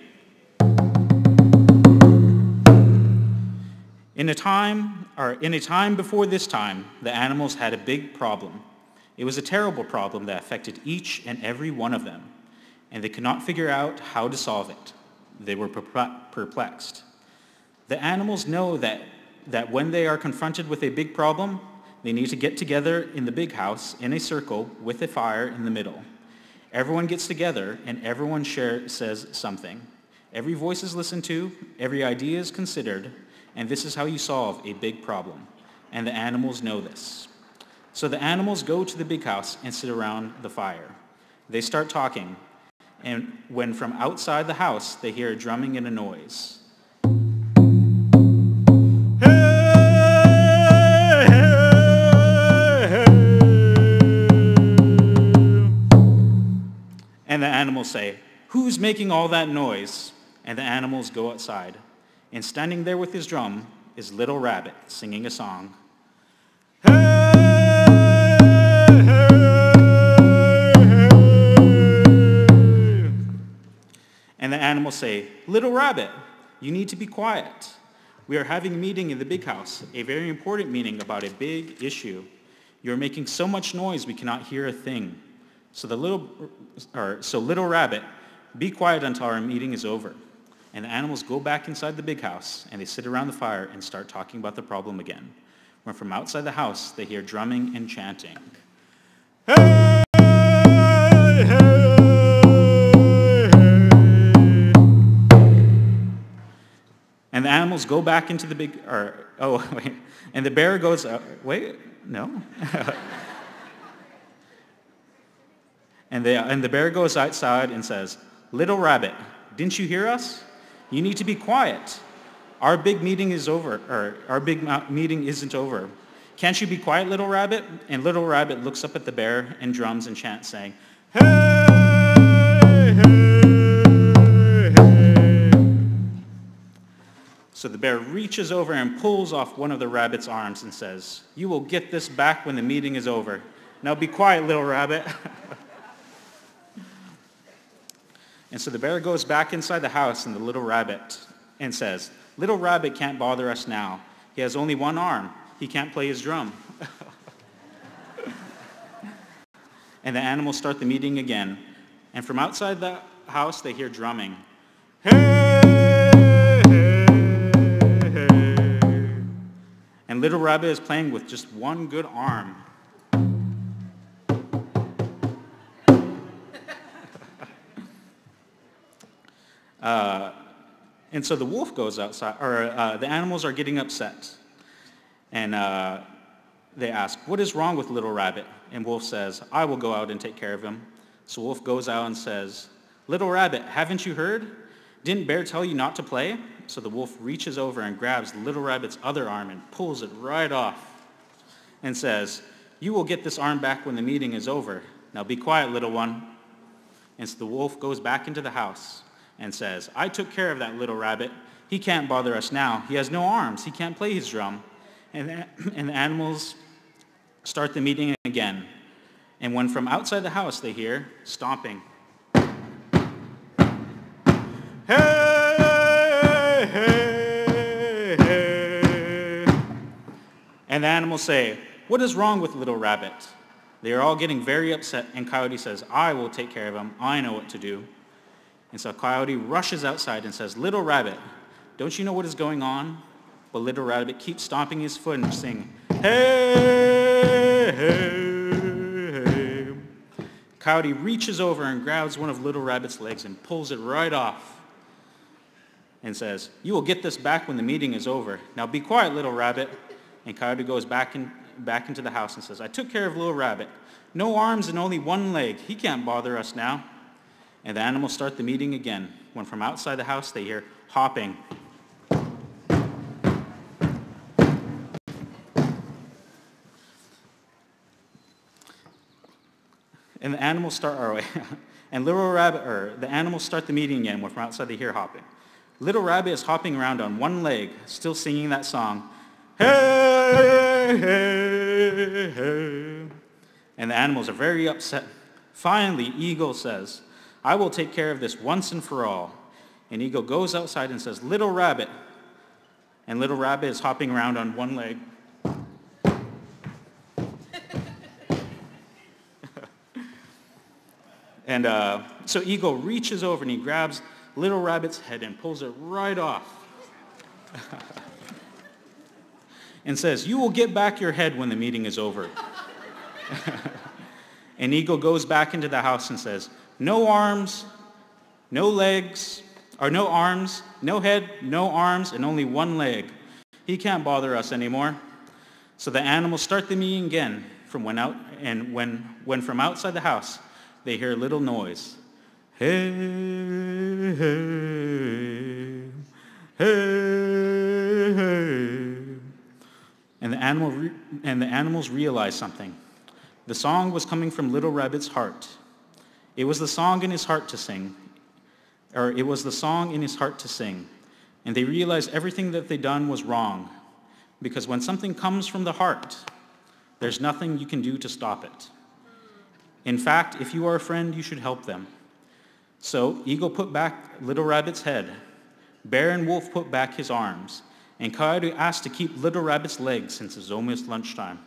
In a time before this time, the animals had a big problem. It was a terrible problem that affected each and every one of them, and they could not figure out how to solve it. They were perplexed. The animals know that when they are confronted with a big problem, they need to get together in the big house in a circle with a fire in the middle. Everyone gets together and everyone says something. Every voice is listened to, every idea is considered, and this is how you solve a big problem. And the animals know this. So the animals go to the big house and sit around the fire. They start talking, and when from outside the house they hear a drumming and a noise. Hey, hey, hey. Who's making all that noise? And the animals go outside. And standing there with his drum is Little Rabbit singing a song. Hey, hey, hey. And the animals say, Little Rabbit, you need to be quiet. We are having a meeting in the big house, a very important meeting about a big issue. You're making so much noise we cannot hear a thing. So Little Rabbit, be quiet until our meeting is over. And the animals go back inside the big house, and they sit around the fire and start talking about the problem again. When from outside the house, they hear drumming and chanting. Hey, hey, hey. And the animals go back into the big, and the bear goes, no. And the bear goes outside and says, Little Rabbit, didn't you hear us? You need to be quiet. Our big meeting is over, or our big meeting isn't over. Can't you be quiet, Little Rabbit? And Little Rabbit looks up at the bear and drums and chants, saying, Hey, hey, hey. So the bear reaches over and pulls off one of the rabbit's arms and says, You will get this back when the meeting is over. Now be quiet, Little Rabbit. And so the bear goes back inside the house and the little rabbit and says, Little Rabbit can't bother us now. He has only one arm. He can't play his drum. And the animals start the meeting again. And from outside the house, they hear drumming. Hey, hey, hey. And Little Rabbit is playing with just one good arm. And so the wolf goes outside, the animals are getting upset. And they ask, what is wrong with Little Rabbit? And Wolf says, I will go out and take care of him. So Wolf goes out and says, Little Rabbit, haven't you heard? Didn't Bear tell you not to play? So the wolf reaches over and grabs Little Rabbit's other arm and pulls it right off and says, You will get this arm back when the meeting is over. Now be quiet, little one. And so the wolf goes back into the house and says, I took care of that Little Rabbit. He can't bother us now. He has no arms. He can't play his drum. And the animals start the meeting again. And when from outside the house they hear stomping. Hey, hey, hey. And the animals say, what is wrong with Little Rabbit? They are all getting very upset, and Coyote says, I will take care of him. I know what to do. And so Coyote rushes outside and says, Little Rabbit, don't you know what is going on? But Little Rabbit keeps stomping his foot and singing, hey, hey, hey. Coyote reaches over and grabs one of Little Rabbit's legs and pulls it right off and says, You will get this back when the meeting is over. Now be quiet, Little Rabbit. And Coyote goes back into the house and says, I took care of Little Rabbit. No arms and only one leg. He can't bother us now. And the animals start the meeting again. When from outside the house they hear hopping. And the animals start the animals start the meeting again when from outside they hear hopping. Little Rabbit is hopping around on one leg, still singing that song. Hey, hey, hey. And the animals are very upset. Finally, Eagle says, I will take care of this once and for all. And Eagle goes outside and says, Little Rabbit. And Little Rabbit is hopping around on one leg. And so Eagle reaches over and he grabs Little Rabbit's head and pulls it right off. And says, You will get back your head when the meeting is over. And Eagle goes back into the house and says, No arms, no legs, or no arms, no head, no arms, and only one leg. He can't bother us anymore. So the animals start the meeting again from when from outside the house they hear a little noise. Hey, hey, hey, hey. And the animals realize something. The song was coming from Little Rabbit's heart. It was the song in his heart to sing. or it was the song in his heart to sing. And they realized everything that they'd done was wrong, because when something comes from the heart, there's nothing you can do to stop it. In fact, if you are a friend, you should help them. So Eagle put back Little Rabbit's head, Bear and Wolf put back his arms, and Coyote asked to keep Little Rabbit's legs since it's almost lunchtime.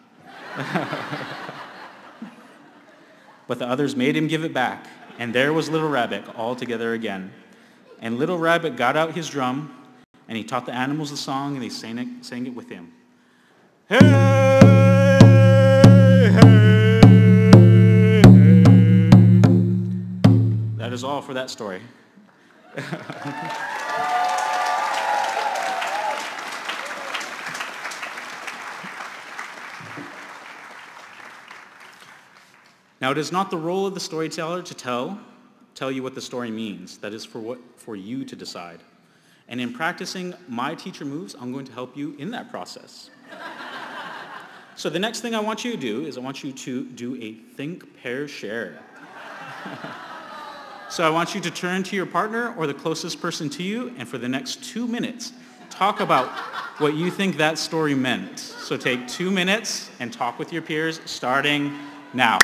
But the others made him give it back, and there was Little Rabbit all together again. And Little Rabbit got out his drum, and he taught the animals the song, and they sang it with him. Hey, hey, hey. That is all for that story. Now, it is not the role of the storyteller to tell you what the story means. That is for you to decide. And in practicing my teacher moves, I'm going to help you in that process. So the next thing I want you to do is I want you to do a think, pair, share. So I want you to turn to your partner or the closest person to you, and for the next 2 minutes, talk about what you think that story meant. So take 2 minutes and talk with your peers, starting now.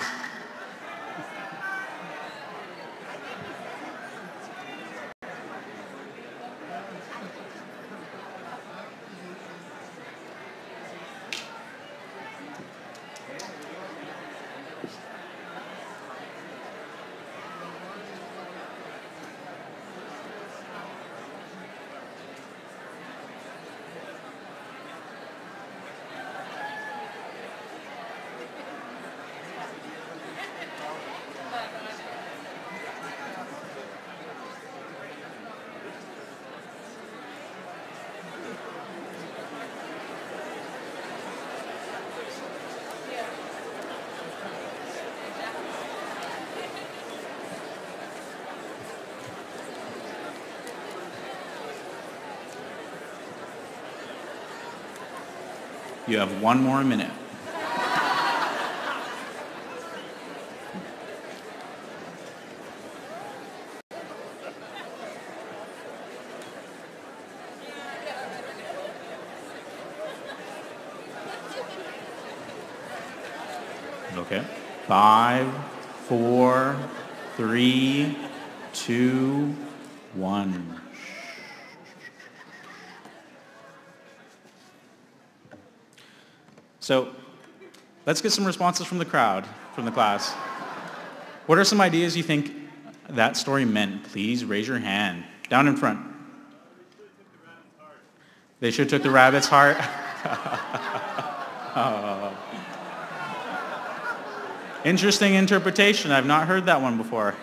You have 1 more minute. Okay. 5, 4, 3, 2, 1. So let's get some responses from the crowd, from the class. What are some ideas you think that story meant? Please raise your hand. Down in front. They should have took the rabbit's heart. Oh. Interesting interpretation. I've not heard that one before.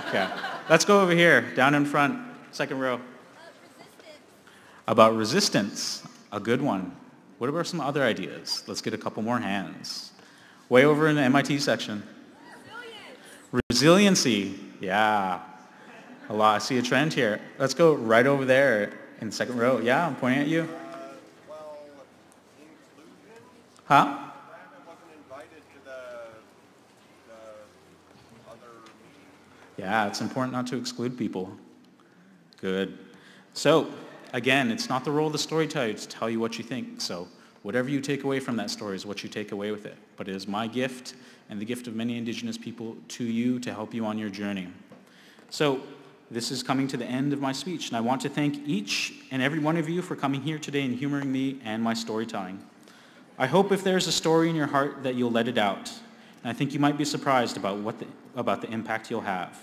Okay. Let's go over here, down in front, second row. About resistance. A good one. What about some other ideas? Let's get a couple more hands. Way over in the MIT section. Resiliency. Yeah. A lot. I see a trend here. Let's go right over there in the second row. Yeah, I'm pointing at you. Inclusion. Huh? Rabbit wasn't invited to the other meeting. Yeah, it's important not to exclude people. Good. So, again, it's not the role of the storyteller to tell you what you think. So whatever you take away from that story is what you take away with it. But it is my gift and the gift of many Indigenous people to you to help you on your journey. So this is coming to the end of my speech, and I want to thank each and every one of you for coming here today and humoring me and my storytelling. I hope if there's a story in your heart that you'll let it out. And I think you might be surprised about the impact you'll have.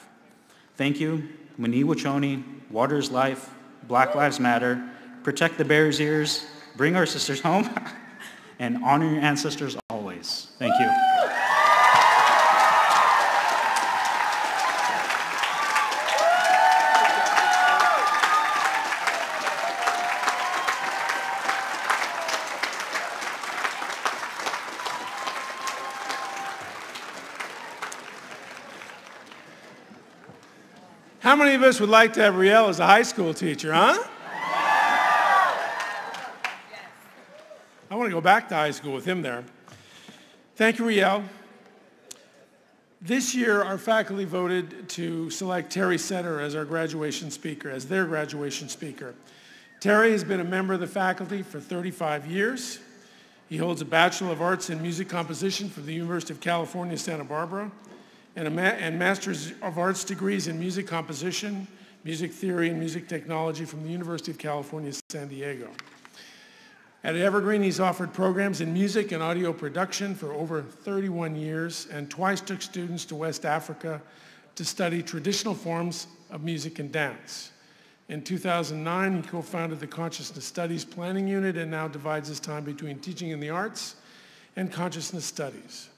Thank you. Mani Wachoni, Water is Life, Black Lives Matter, protect the bear's ears, bring our sisters home, and honor your ancestors always. Thank you. How many of us would like to have Riel as a high school teacher, huh? I want to go back to high school with him there. Thank you, Riel. This year, our faculty voted to select Terry Setter as their graduation speaker. Terry has been a member of the faculty for 35 years. He holds a Bachelor of Arts in Music Composition from the University of California, Santa Barbara, and Master's of Arts degrees in Music Composition, Music Theory, and Music Technology from the University of California, San Diego. At Evergreen, he's offered programs in music and audio production for over 31 years and twice took students to West Africa to study traditional forms of music and dance. In 2009, he co-founded the Consciousness Studies Planning Unit and now divides his time between teaching in the arts and consciousness studies.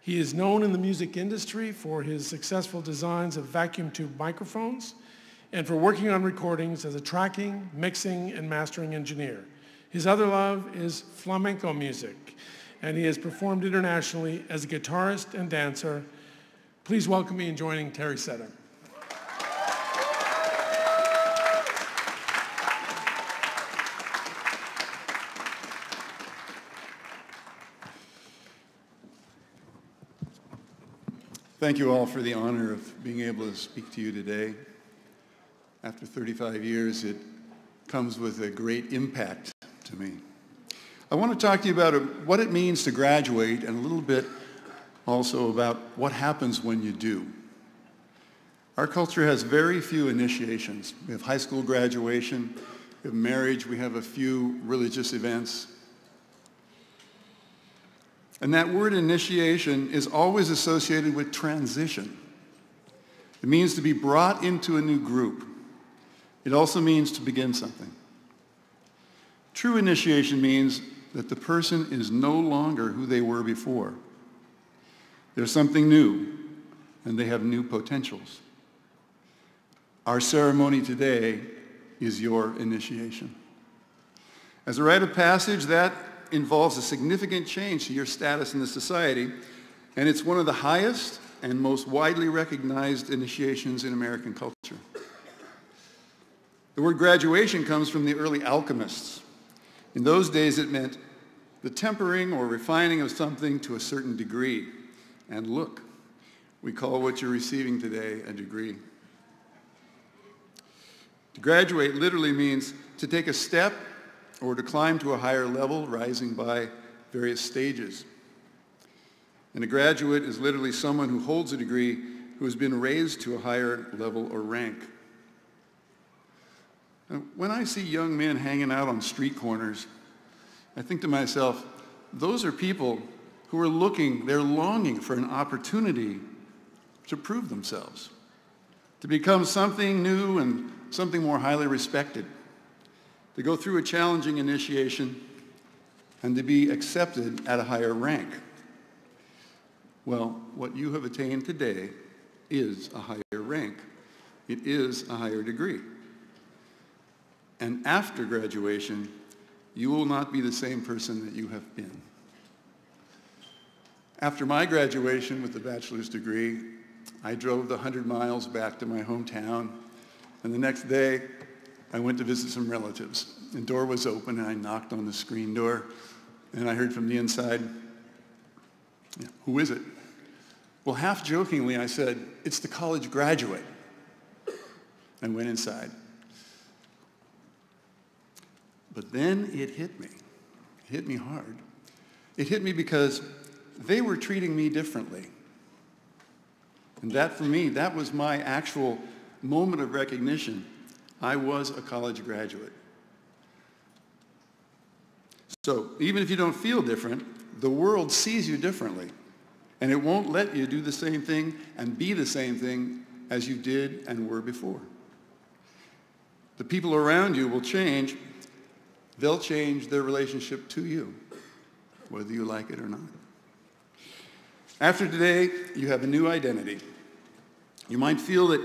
He is known in the music industry for his successful designs of vacuum tube microphones and for working on recordings as a tracking, mixing, and mastering engineer. His other love is flamenco music, and he has performed internationally as a guitarist and dancer. Please welcome me in joining Terry Setter. Thank you all for the honor of being able to speak to you today. After 35 years, it comes with a great impact to me. I want to talk to you about what it means to graduate and a little bit also about what happens when you do. Our culture has very few initiations. We have high school graduation, we have marriage, we have a few religious events. And that word initiation is always associated with transition. It means to be brought into a new group. It also means to begin something. True initiation means that the person is no longer who they were before. There's something new, and they have new potentials. Our ceremony today is your initiation. As a rite of passage, that involves a significant change to your status in the society, and it's one of the highest and most widely recognized initiations in American culture. The word graduation comes from the early alchemists. In those days, it meant the tempering or refining of something to a certain degree. And look, we call what you're receiving today a degree. To graduate literally means to take a step or to climb to a higher level, rising by various stages. And a graduate is literally someone who holds a degree who has been raised to a higher level or rank. When I see young men hanging out on street corners, I think to myself, those are people who are they're longing for an opportunity to prove themselves, to become something new and something more highly respected, to go through a challenging initiation and to be accepted at a higher rank. Well, what you have attained today is a higher rank. It is a higher degree. And after graduation, you will not be the same person that you have been. After my graduation with the bachelor's degree, I drove the 100 miles back to my hometown, and the next day, I went to visit some relatives. The door was open, and I knocked on the screen door, and I heard from the inside, "Who is it?" Well, half jokingly, I said, "It's the college graduate," and went inside. But then it hit me. It hit me hard. It hit me because they were treating me differently. And that, for me, that was my actual moment of recognition. I was a college graduate. So even if you don't feel different, the world sees you differently. And it won't let you do the same thing and be the same thing as you did and were before. The people around you will change. They'll change their relationship to you, whether you like it or not. After today, you have a new identity. You might feel that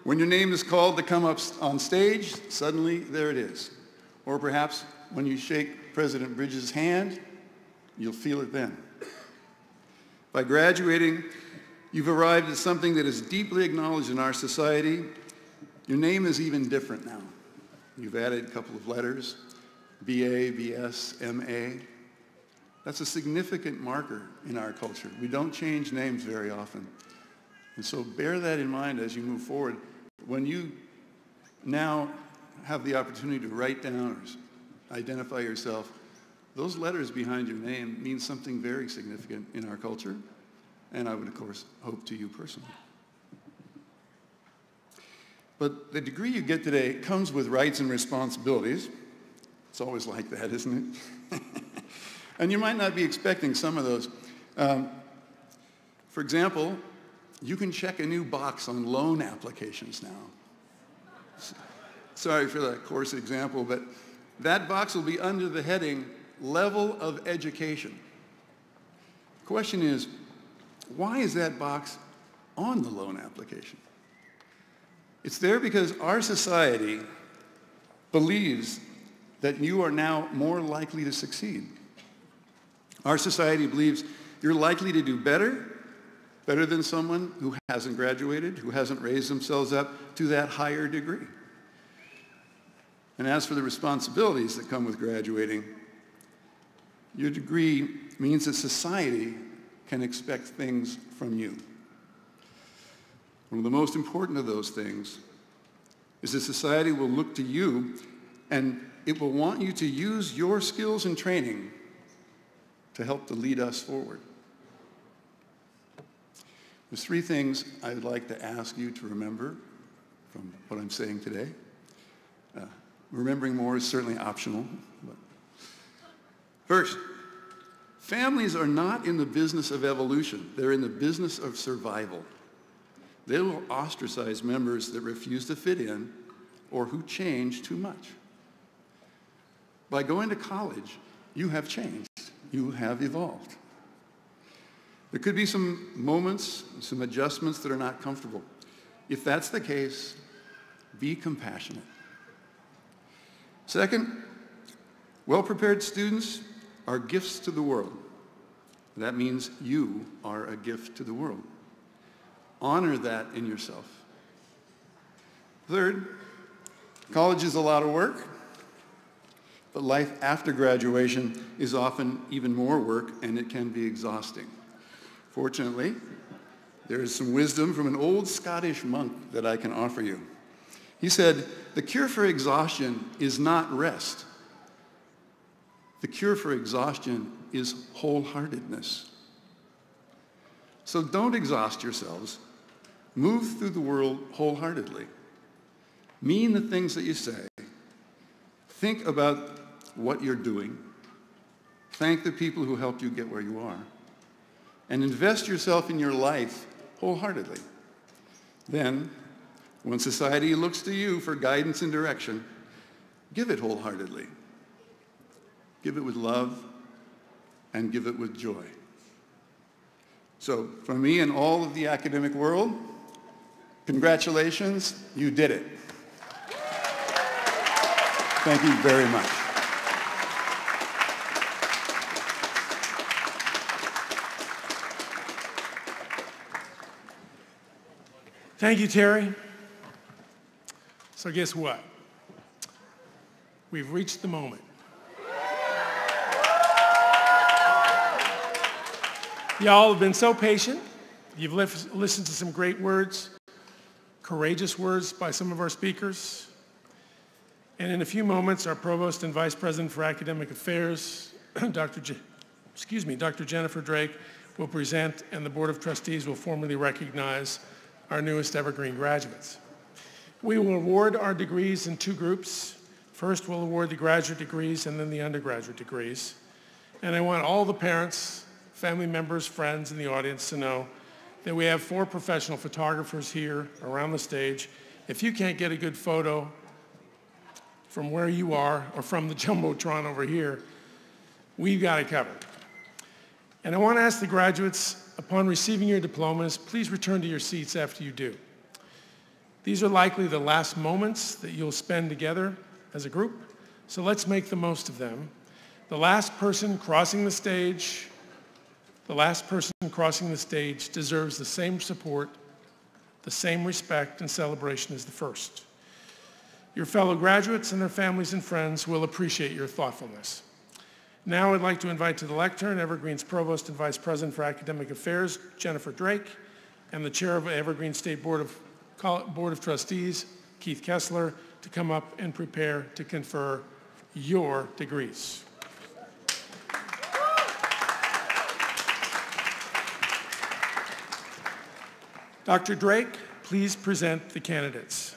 when your name is called to come up on stage, suddenly there it is. Or perhaps when you shake President Bridges' hand, you'll feel it then. By graduating, you've arrived at something that is deeply acknowledged in our society. Your name is even different now. You've added a couple of letters, BA, BS, MA. That's a significant marker in our culture. We don't change names very often. And so bear that in mind as you move forward. When you now have the opportunity to write down or identify yourself, those letters behind your name mean something very significant in our culture, and I would, of course, hope to you personally. But the degree you get today comes with rights and responsibilities. It's always like that, isn't it? And you might not be expecting some of those. For example, you can check a new box on loan applications now. Sorry for that coarse example, but that box will be under the heading Level of Education. The question is, why is that box on the loan application? It's there because our society believes that you are now more likely to succeed. Our society believes you're likely to do better than someone who hasn't graduated, who hasn't raised themselves up to that higher degree. And as for the responsibilities that come with graduating, your degree means that society can expect things from you. One of the most important of those things is that society will look to you and it will want you to use your skills and training to help to lead us forward. There's three things I'd like to ask you to remember from what I'm saying today. Remembering more is certainly optional. But first, families are not in the business of evolution. They're in the business of survival. They will ostracize members that refuse to fit in or who change too much. By going to college, you have changed. You have evolved. There could be some moments, some adjustments that are not comfortable. If that's the case, be compassionate. Second, well-prepared students are gifts to the world. That means you are a gift to the world. Honor that in yourself. Third, college is a lot of work, but life after graduation is often even more work, and it can be exhausting. Fortunately, there is some wisdom from an old Scottish monk that I can offer you. He said, the cure for exhaustion is not rest. The cure for exhaustion is wholeheartedness. So don't exhaust yourselves. Move through the world wholeheartedly. Mean the things that you say. Think about what you're doing. Thank the people who helped you get where you are. And invest yourself in your life wholeheartedly. Then, when society looks to you for guidance and direction, give it wholeheartedly. Give it with love and give it with joy. So, from me and all of the academic world, congratulations, you did it. Thank you very much. Thank you, Terry. So guess what? We've reached the moment. Y'all have been so patient. You've listened to some great words, courageous words by some of our speakers. And in a few moments, our Provost and Vice President for Academic Affairs, Dr. Jennifer Drake, will present, and the Board of Trustees will formally recognize our newest Evergreen graduates. We will award our degrees in two groups. First, we'll award the graduate degrees and then the undergraduate degrees. And I want all the parents, family members, friends in the audience to know that we have 4 professional photographers here around the stage. If you can't get a good photo from where you are or from the Jumbotron over here, we've got it covered. And I want to ask the graduates, upon receiving your diplomas, please return to your seats after you do. These are likely the last moments that you'll spend together as a group, so let's make the most of them. The last person crossing the stage deserves the same support, the same respect and celebration as the first. Your fellow graduates and their families and friends will appreciate your thoughtfulness. Now I'd like to invite to the lectern Evergreen's Provost and Vice President for Academic Affairs, Jennifer Drake, and the chair of Evergreen State Board of Trustees, Keith Kessler, to come up and prepare to confer your degrees. Dr. Drake, please present the candidates.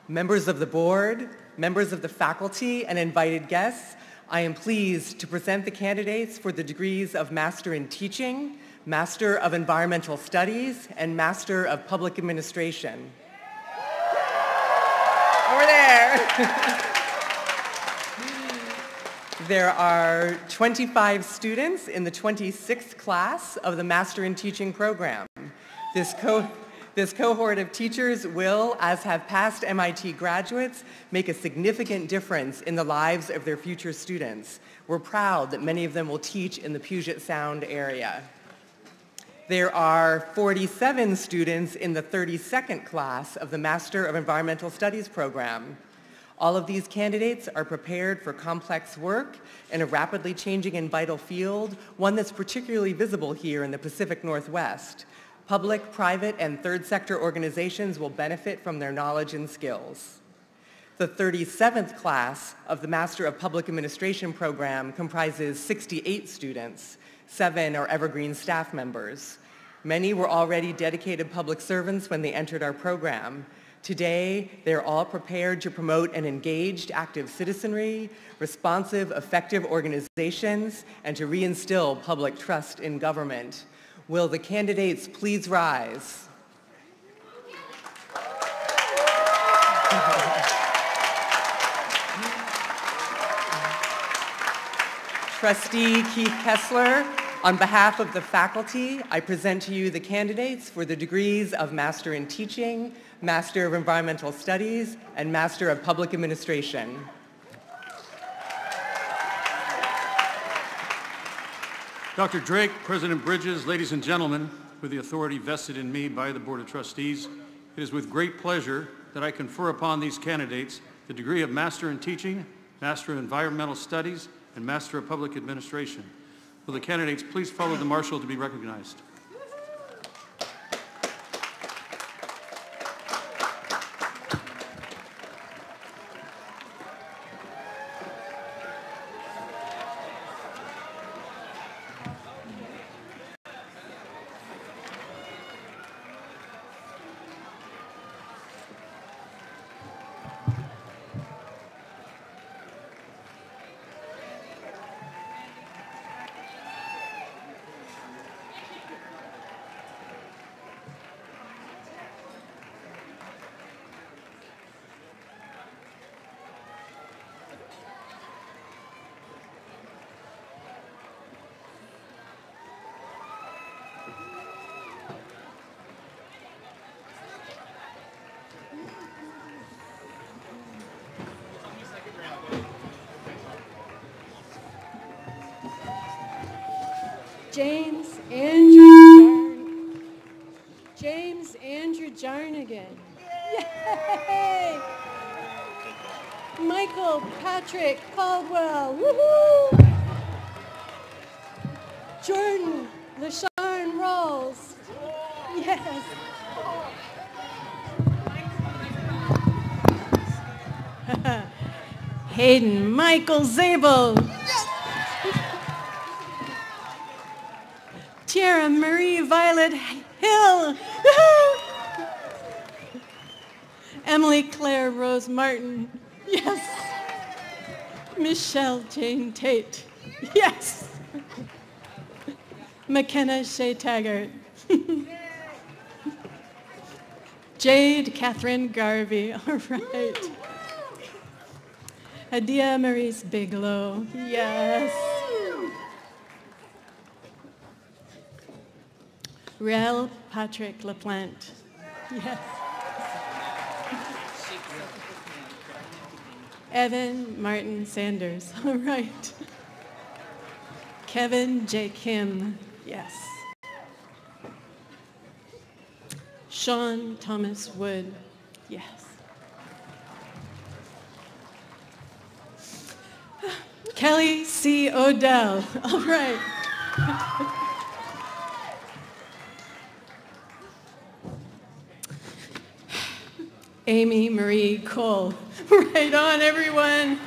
Members of the board, members of the faculty, and invited guests, I am pleased to present the candidates for the degrees of Master in Teaching, Master of Environmental Studies, and Master of Public Administration. Over there. There are 25 students in the 26th class of the Master in Teaching program. This cohort of teachers will, as have past MIT graduates, make a significant difference in the lives of their future students. We're proud that many of them will teach in the Puget Sound area. There are 47 students in the 32nd class of the Master of Environmental Studies program. All of these candidates are prepared for complex work in a rapidly changing and vital field, one that's particularly visible here in the Pacific Northwest. Public, private, and third sector organizations will benefit from their knowledge and skills. The 37th class of the Master of Public Administration program comprises 68 students. 7 are Evergreen staff members. Many were already dedicated public servants when they entered our program. Today, they're all prepared to promote an engaged, active citizenry, responsive, effective organizations, and to reinstill public trust in government. Will the candidates please rise? Trustee Keith Kessler, on behalf of the faculty, I present to you the candidates for the degrees of Master in Teaching, Master of Environmental Studies, and Master of Public Administration. Dr. Drake, President Bridges, ladies and gentlemen, with the authority vested in me by the Board of Trustees, it is with great pleasure that I confer upon these candidates the degree of Master in Teaching, Master of Environmental Studies, and Master of Public Administration. Will the candidates please follow the marshal to be recognized? James Andrew Jarnigan. Yay! Michael Patrick Caldwell. Woohoo! Jordan LaShawn Rawls. Yes. Hayden Michael Zabel. Tiara Marie Violet Hill. Emily Claire Rose Martin. Yes. Michelle Jane Tate. Yes. McKenna Shea Taggart. Jade Catherine Garvey. All right. Adia Maurice Bigelow. Yes. Rel Patrick LaPlante. Yes. Evan Martin Sanders. All right. Kevin J. Kim. Yes. Sean Thomas Wood. Yes. Kelly C. Odell. All right. Amy Marie Cole. Right on, everyone.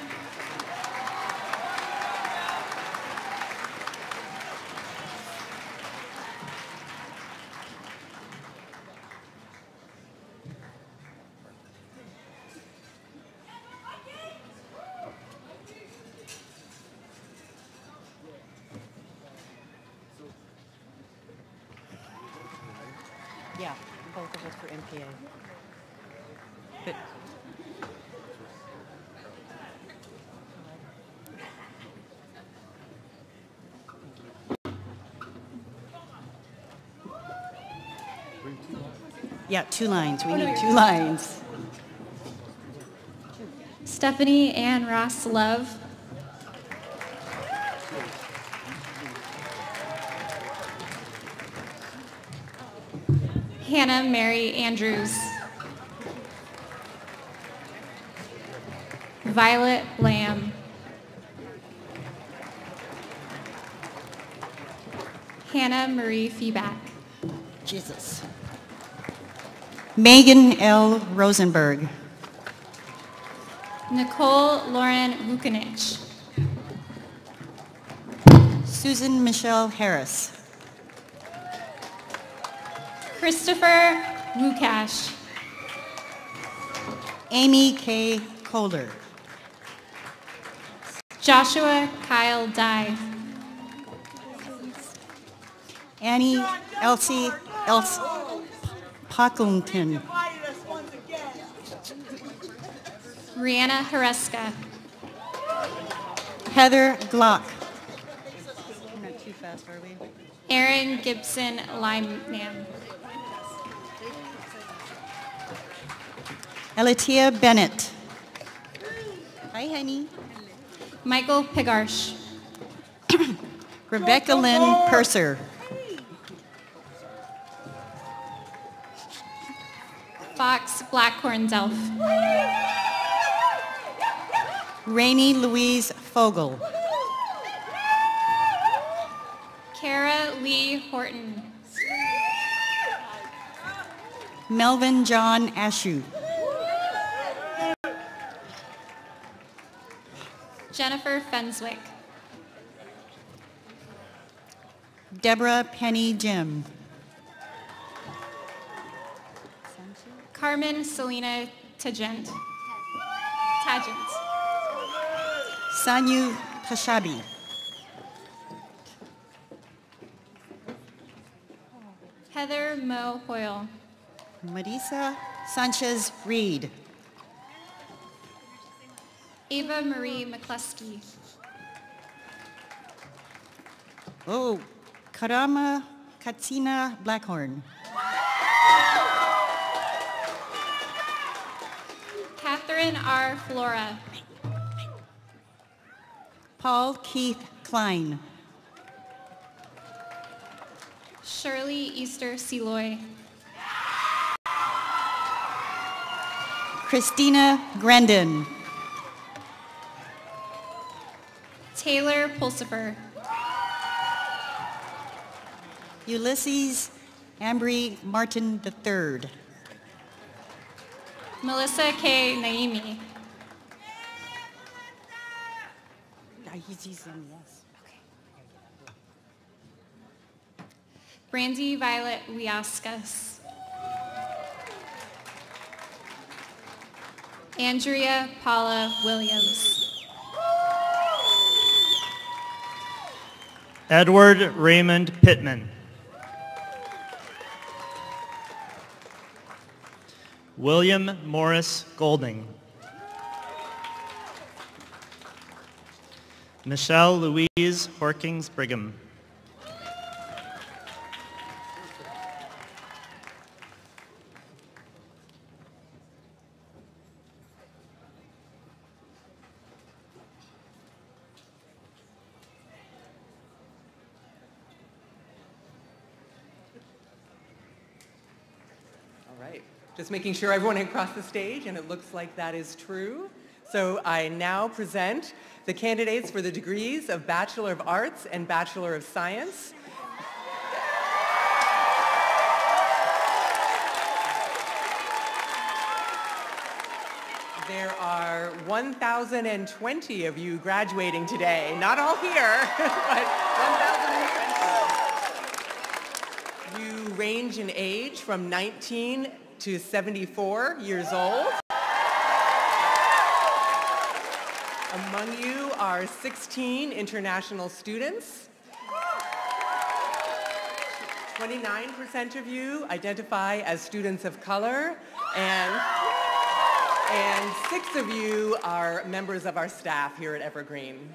Yeah, both of us for MPA. But yeah, 2 lines. We need 2 lines. Stephanie Ann Ross Love. Hannah Mary Andrews. Violet Lamb. Hannah Marie Feeback. Jesus. Megan L. Rosenberg. Nicole Lauren Vukanich. Susan Michelle Harris. Christopher Wukash. Amy K. Calder. Joshua Kyle Dye. Annie Elsie Pocklington. Rihanna Hareska. Heather Glock. We're not too fast, are we? Aaron Gibson Lyman. Elatia Bennett. Hi, honey. Michael Pigarsh. Rebecca Lynn Purser. Fox Blackhorn Delph. Rainey Louise Fogel. Kara Lee Horton. Melvin John Ashew. Jennifer Fenswick. Deborah Penny Jim. Carmen Selena Tagent. Sanyu Kashabi. Heather Mo Hoyle. Marisa Sanchez Reed. Ava Marie McCluskey. Oh, Karama Katsina Blackhorn. Catherine R. Flora. Paul Keith Klein. Shirley Easter Seloy. Christina Grandin. Taylor Pulsifer. Ulysses Ambry Martin III. Melissa K. Naimi. Brandy Violet Wiaskas. Andrea Paula Williams. Edward Raymond Pittman. William Morris Golding. Michelle Louise Horkings Brigham. Just making sure everyone across the stage, and it looks like that is true. So I now present the candidates for the degrees of Bachelor of Arts and Bachelor of Science. There are 1,020 of you graduating today. Not all here, but 1,020. You range in age from 19 to 74 years old. Among you are 16 international students. 29% of you identify as students of color, and 6 of you are members of our staff here at Evergreen.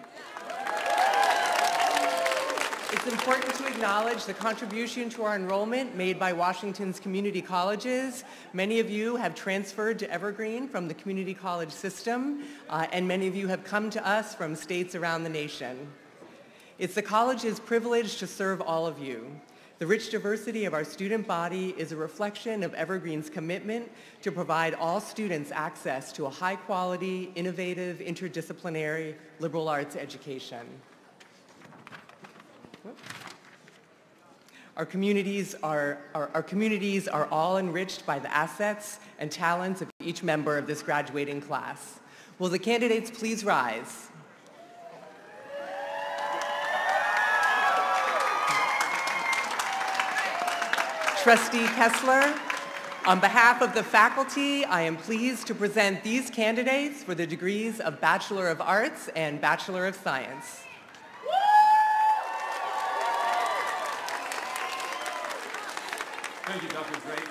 It's important to acknowledge the contribution to our enrollment made by Washington's community colleges. Many of you have transferred to Evergreen from the community college system, and many of you have come to us from states around the nation. It's the college's privilege to serve all of you. The rich diversity of our student body is a reflection of Evergreen's commitment to provide all students access to a high-quality, innovative, interdisciplinary liberal arts education. Our communities are all enriched by the assets and talents of each member of this graduating class. Will the candidates please rise? Trustee Kessler, on behalf of the faculty, I am pleased to present these candidates for the degrees of Bachelor of Arts and Bachelor of Science. Thank you, Dr. Drake.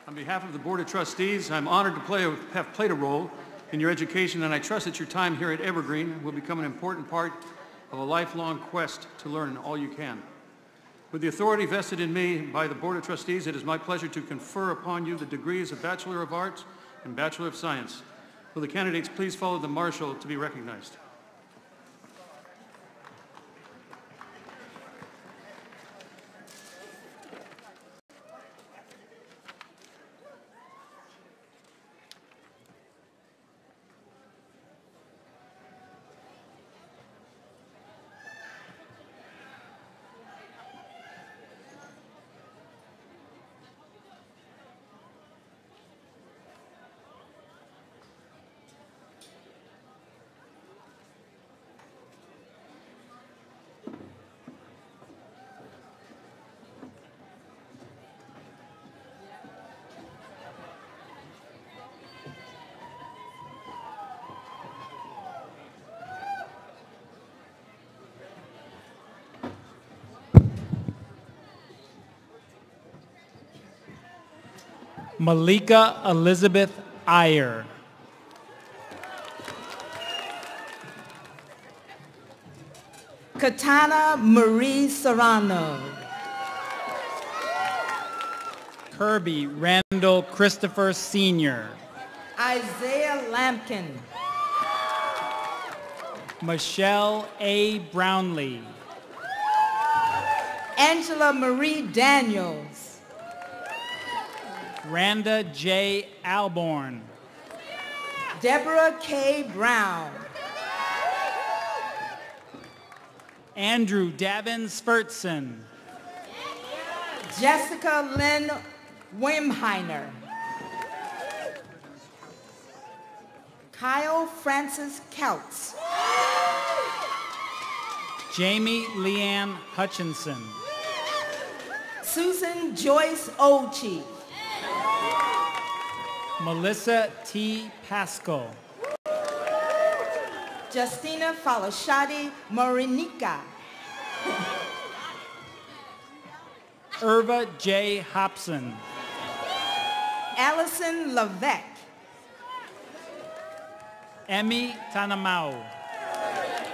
On behalf of the Board of Trustees, I'm honored to have played a role in your education, and I trust that your time here at Evergreen will become an important part of a lifelong quest to learn all you can. With the authority vested in me by the Board of Trustees, it is my pleasure to confer upon you the degrees of Bachelor of Arts and Bachelor of Science. Will the candidates please follow the marshal to be recognized? Malika Elizabeth Iyer. Katana Marie Serrano. Kirby Randall Christopher Sr. Isaiah Lampkin. Michelle A. Brownlee. Angela Marie Daniels. Randa J. Alborn. Deborah K. Brown. Andrew Davin Spertson. Jessica Lynn Wimheiner. Kyle Francis Couts. Jamie Leanne Hutchinson. Susan Joyce Ochi. Melissa T. Pascal. Justina Falashadi Marinica. Irva J. Hobson. Allison Levesque. Emmy Tanamau.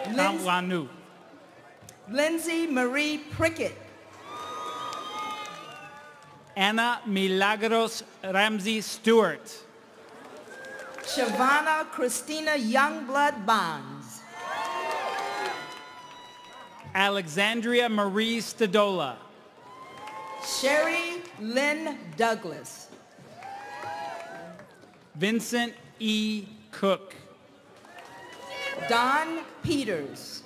Tanwanu. Lindsay Marie Prickett. Anna Milagros Ramsey Stewart. Shavana Christina Youngblood Bonds. Alexandria Marie Stadola. Sherry Lynn Douglas. Vincent E. Cook. Don Peters.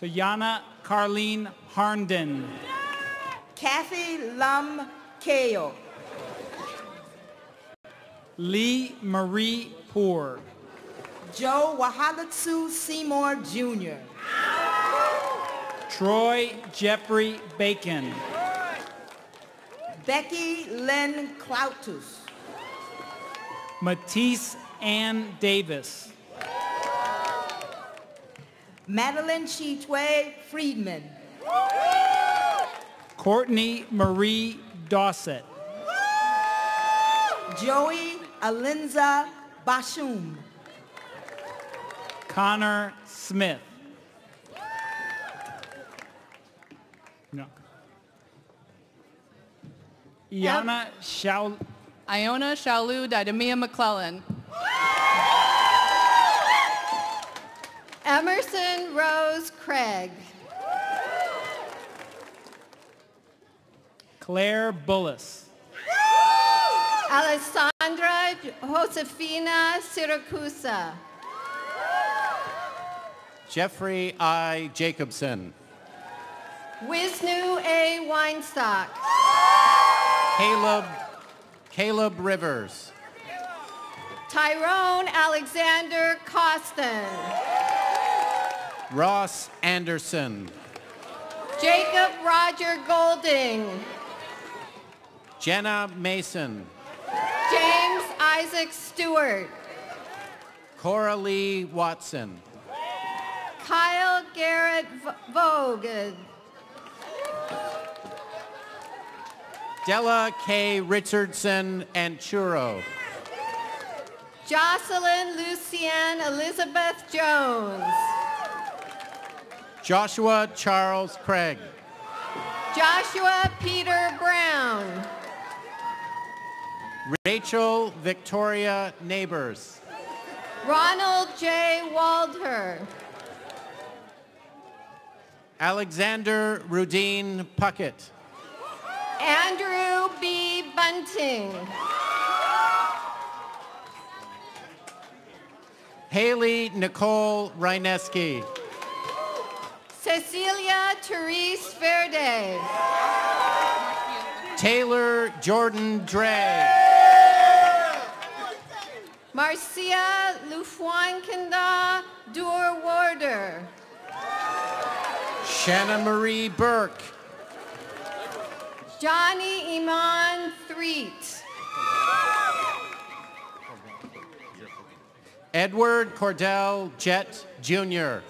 Tayana Carlene Harnden. Kathy Lum Kale. Lee Marie Poor. Joe Wahalatsu Seymour Jr. Troy Jeffrey Bacon. Becky Lynn Cloutus. Matisse Ann Davis. Madeline Chitwe Friedman. Courtney Marie Dossett. Joey Alinza Bashum. Connor Smith. No. Iona Shalu Didemia McClellan. Emerson Rose Craig. Claire Bullis. Alessandra Josefina Siracusa. Jeffrey I. Jacobson. Wisnu A. Weinstock. Caleb Rivers. Tyrone Alexander Costin. Ross Anderson. Jacob Roger Golding. Jenna Mason. James Isaac Stewart. Cora Lee Watson. Kyle Garrett Vogue. Della K. Richardson and Churro. Jocelyn Lucienne Elizabeth Jones. Joshua Charles Craig. Joshua Peter Brown. Rachel Victoria Neighbors. Ronald J. Waldher. Alexander Rudine Puckett. Andrew B. Bunting. Haley Nicole Reineski. Cecilia Therese Verde. Taylor Jordan Dre. Marcia Lufuankanda Dur Warder. Shanna Marie Burke. Johnny Iman Threet. Edward Cordell Jett Jr.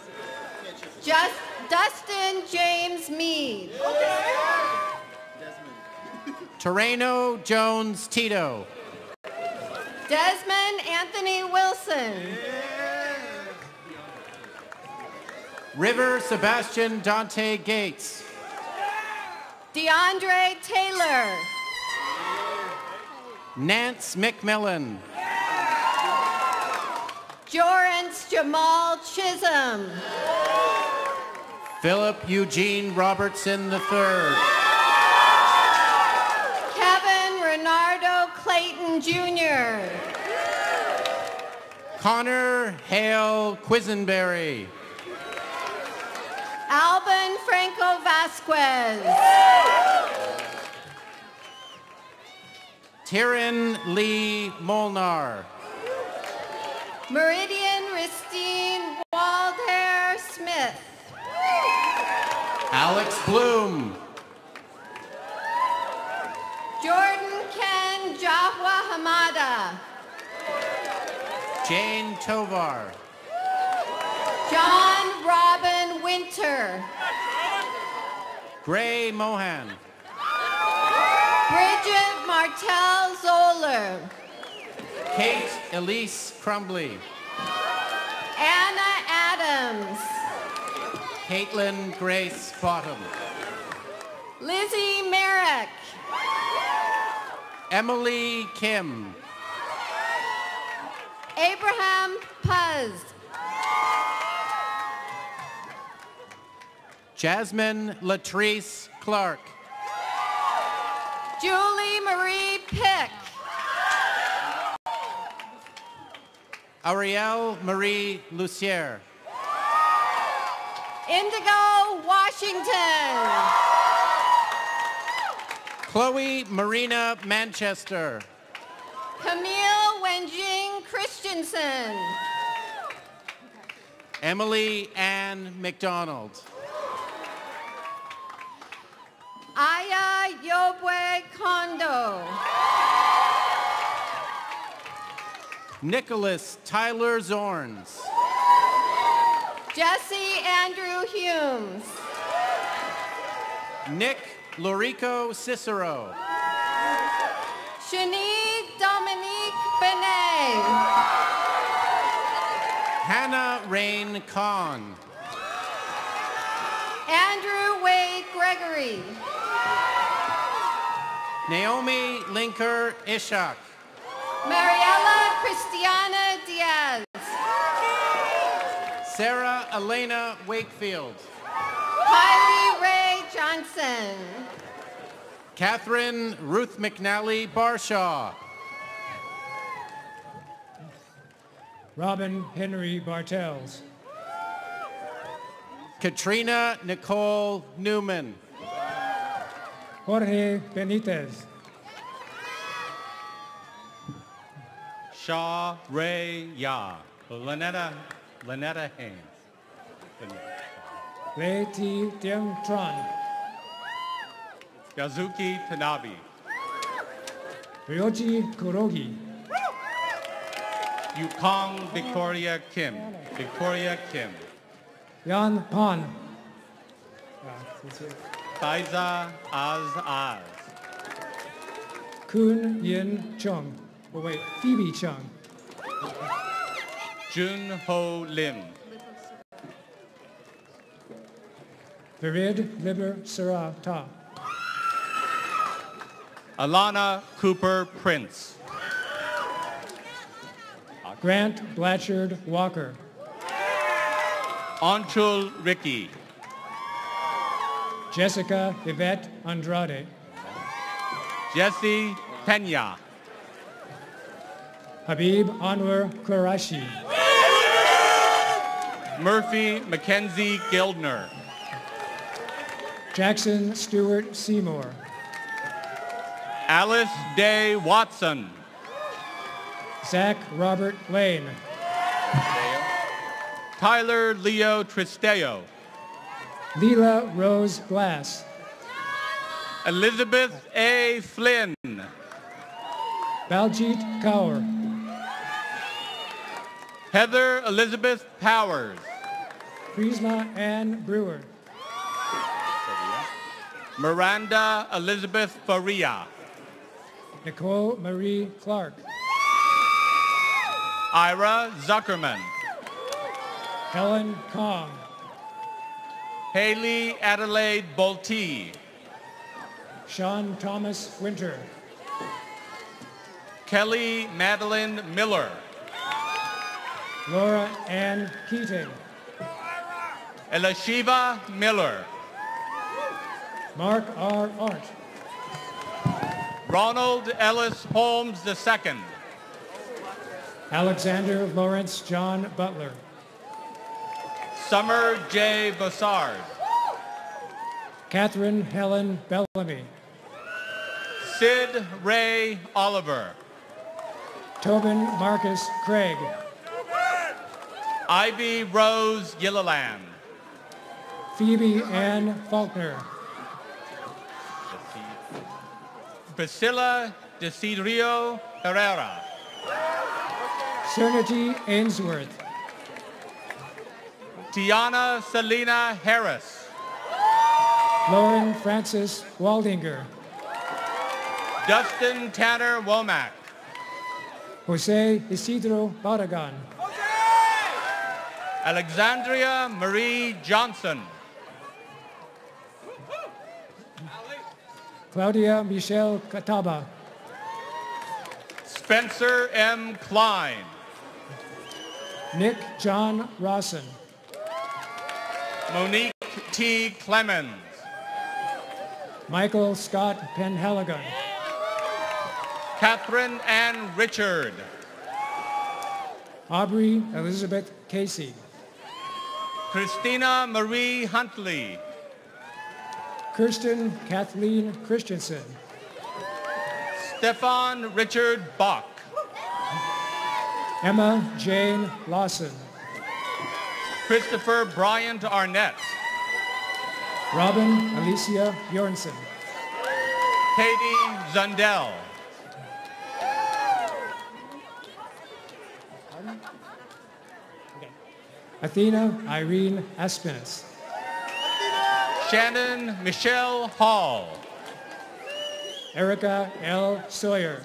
Dustin James Mead. Terreno Jones Tito. Desmond Anthony Wilson. River Sebastian Dante Gates. DeAndre Taylor. Nance McMillan. Jorance Jamal Chisholm. Philip Eugene Robertson III. Kevin Renardo Clayton Jr. Connor Hale Quisenberry. Alvin Franco Vasquez. Tyron Lee Molnar. Meridian Ristine Waldhair Smith. Alex Bloom. Jordan Ken Jahwa Hamada. Jane Tovar. John Robin Winter. Gray Mohan. Bridget Martell Zoller. Kate Elise Crumbly. Anna Adams. Caitlin Grace Bottom. Lizzie Merrick. Emily Kim. Abraham Puz. Jasmine Latrice Clark. Julie Marie Pick. Ariel Marie Lucier. Indigo Washington. Chloe Marina Manchester. Camille Christensen. Emily Ann McDonald. Aya Yobwe Kondo. Nicholas Tyler Zorns. Jesse Andrew Humes. Nick Lorico Cicero. Shanique Dominique Benet. Hannah Rain Kahn. Andrew Wade Gregory. Naomi Linker Ishak. Mariela Christiana Diaz. Sarah Elena Wakefield. Kylie Ray Johnson. Catherine Ruth McNally Barshaw. Robin Henry Bartels. Katrina Nicole Newman. Jorge Benitez. Shaw Ray Ya. Lynetta Haynes. Lei T. Diem Tron. Yazuki Tanabe. Ryoji Kurogi. Yukong Victoria Kim. Yan Pan. Faiza Az. Kun Yin Chung. Oh wait, Phoebe Chung. Jun Ho Lim. Virid Liber Sarah Ta. Alana Cooper Prince. Grant Blatchard Walker. Anshul Ricky. Jessica Yvette Andrade. Jesse Pena. Habib Anwar Qureshi. Murphy Mackenzie Gildner. Jackson Stewart Seymour. Alice Day Watson. Zach Robert Lane. Tyler Leo Tristeo. Leela Rose Glass. Elizabeth A. Flynn. Baljit Kaur. Heather Elizabeth Powers. Prisma Ann Brewer. Miranda Elizabeth Faria. Nicole Marie Clark. Ira Zuckerman. Helen Kong. Haley Adelaide Bolte. Sean Thomas Winter. Kelly Madeline Miller. Laura Ann Keating. Elishiva Miller. Mark R. Art. Ronald Ellis Holmes II. Alexander Lawrence John Butler. Summer J. Bossard. Catherine Helen Bellamy. Sid Ray Oliver. Tobin Marcus Craig. Ivy Rose Gilliland. Phoebe Ann Faulkner. Priscilla Desiderio Herrera. Serenity Ainsworth. Tiana Selena Harris. Lauren Francis Waldinger. Dustin Tanner Womack. Jose Isidro Barragan. Alexandria Marie Johnson. Claudia Michelle Cataba. Spencer M. Klein. Nick John Rawson. Monique T. Clemens. Michael Scott Penhaligon. Catherine Ann Richard. Aubrey Elizabeth Casey. Christina Marie Huntley. Kirsten Kathleen Christensen. Stefan Richard Bach. Emma Jane Lawson. Christopher Bryant Arnett. Robin Alicia Bjornson. Katie Zundell. Athena Irene Aspinas. Shannon Michelle Hall. Erica L. Sawyer.